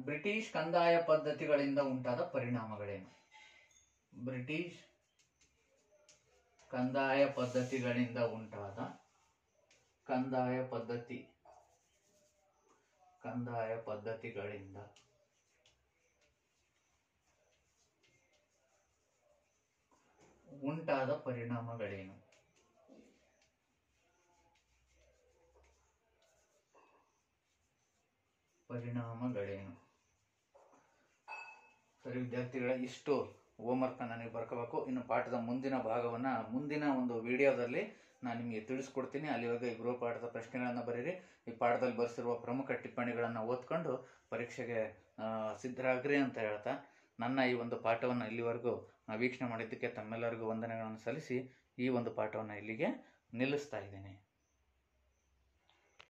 ಬ್ರಿಟಿಷ್ ಕಂದಾಯ ಪದ್ಧತಿಗಳಿಂದ ಉಂಟಾದ ಪರಿಣಾಮಗಳೇನು? ಬ್ರಿಟಿಷ್ ಕಂದಾಯ ಪದ್ಧತಿಗಳಿಂದ ಉಂಟಾದ ಪರಿಣಾಮಗಳೇನು? ಸರಿ ವಿದ್ಯಾರ್ಥಿಗಳ, ಇಷ್ಟು ಹೋಮ್ವರ್ಕ್ ನನಗೆ ಬರ್ಕೋಬೇಕು. ಇನ್ನು ಪಾಠದ ಮುಂದಿನ ಭಾಗವನ್ನ ಮುಂದಿನ ಒಂದು ವಿಡಿಯೋದಲ್ಲಿ ನಾನು ನಿಮಗೆ ತಿಳಿಸ್ಕೊಡ್ತೀನಿ. ಅಲ್ಲಿವರೆಗೆ ಈ ಗೃಹಪಾಠದ ಪ್ರಶ್ನೆಗಳನ್ನು ಬರೀರಿ. ಈ ಪಾಠದಲ್ಲಿ ಬರೆಸಿರುವ ಪ್ರಮುಖ ಟಿಪ್ಪಣಿಗಳನ್ನು ಓದ್ಕೊಂಡು ಪರೀಕ್ಷೆಗೆ ಸಿದ್ಧರಾಗ್ರಿ ಅಂತ ಹೇಳ್ತಾ, ನನ್ನ ಈ ಒಂದು ಪಾಠವನ್ನು ಇಲ್ಲಿವರೆಗೂ ವೀಕ್ಷಣೆ ಮಾಡಿದ್ದಕ್ಕೆ ತಮ್ಮೆಲ್ಲರಿಗೂ ವಂದನೆಗಳನ್ನು ಸಲ್ಲಿಸಿ ಈ ಒಂದು ಪಾಠವನ್ನು ಇಲ್ಲಿಗೆ ನಿಲ್ಲಿಸ್ತಾ ಇದ್ದೇನೆ.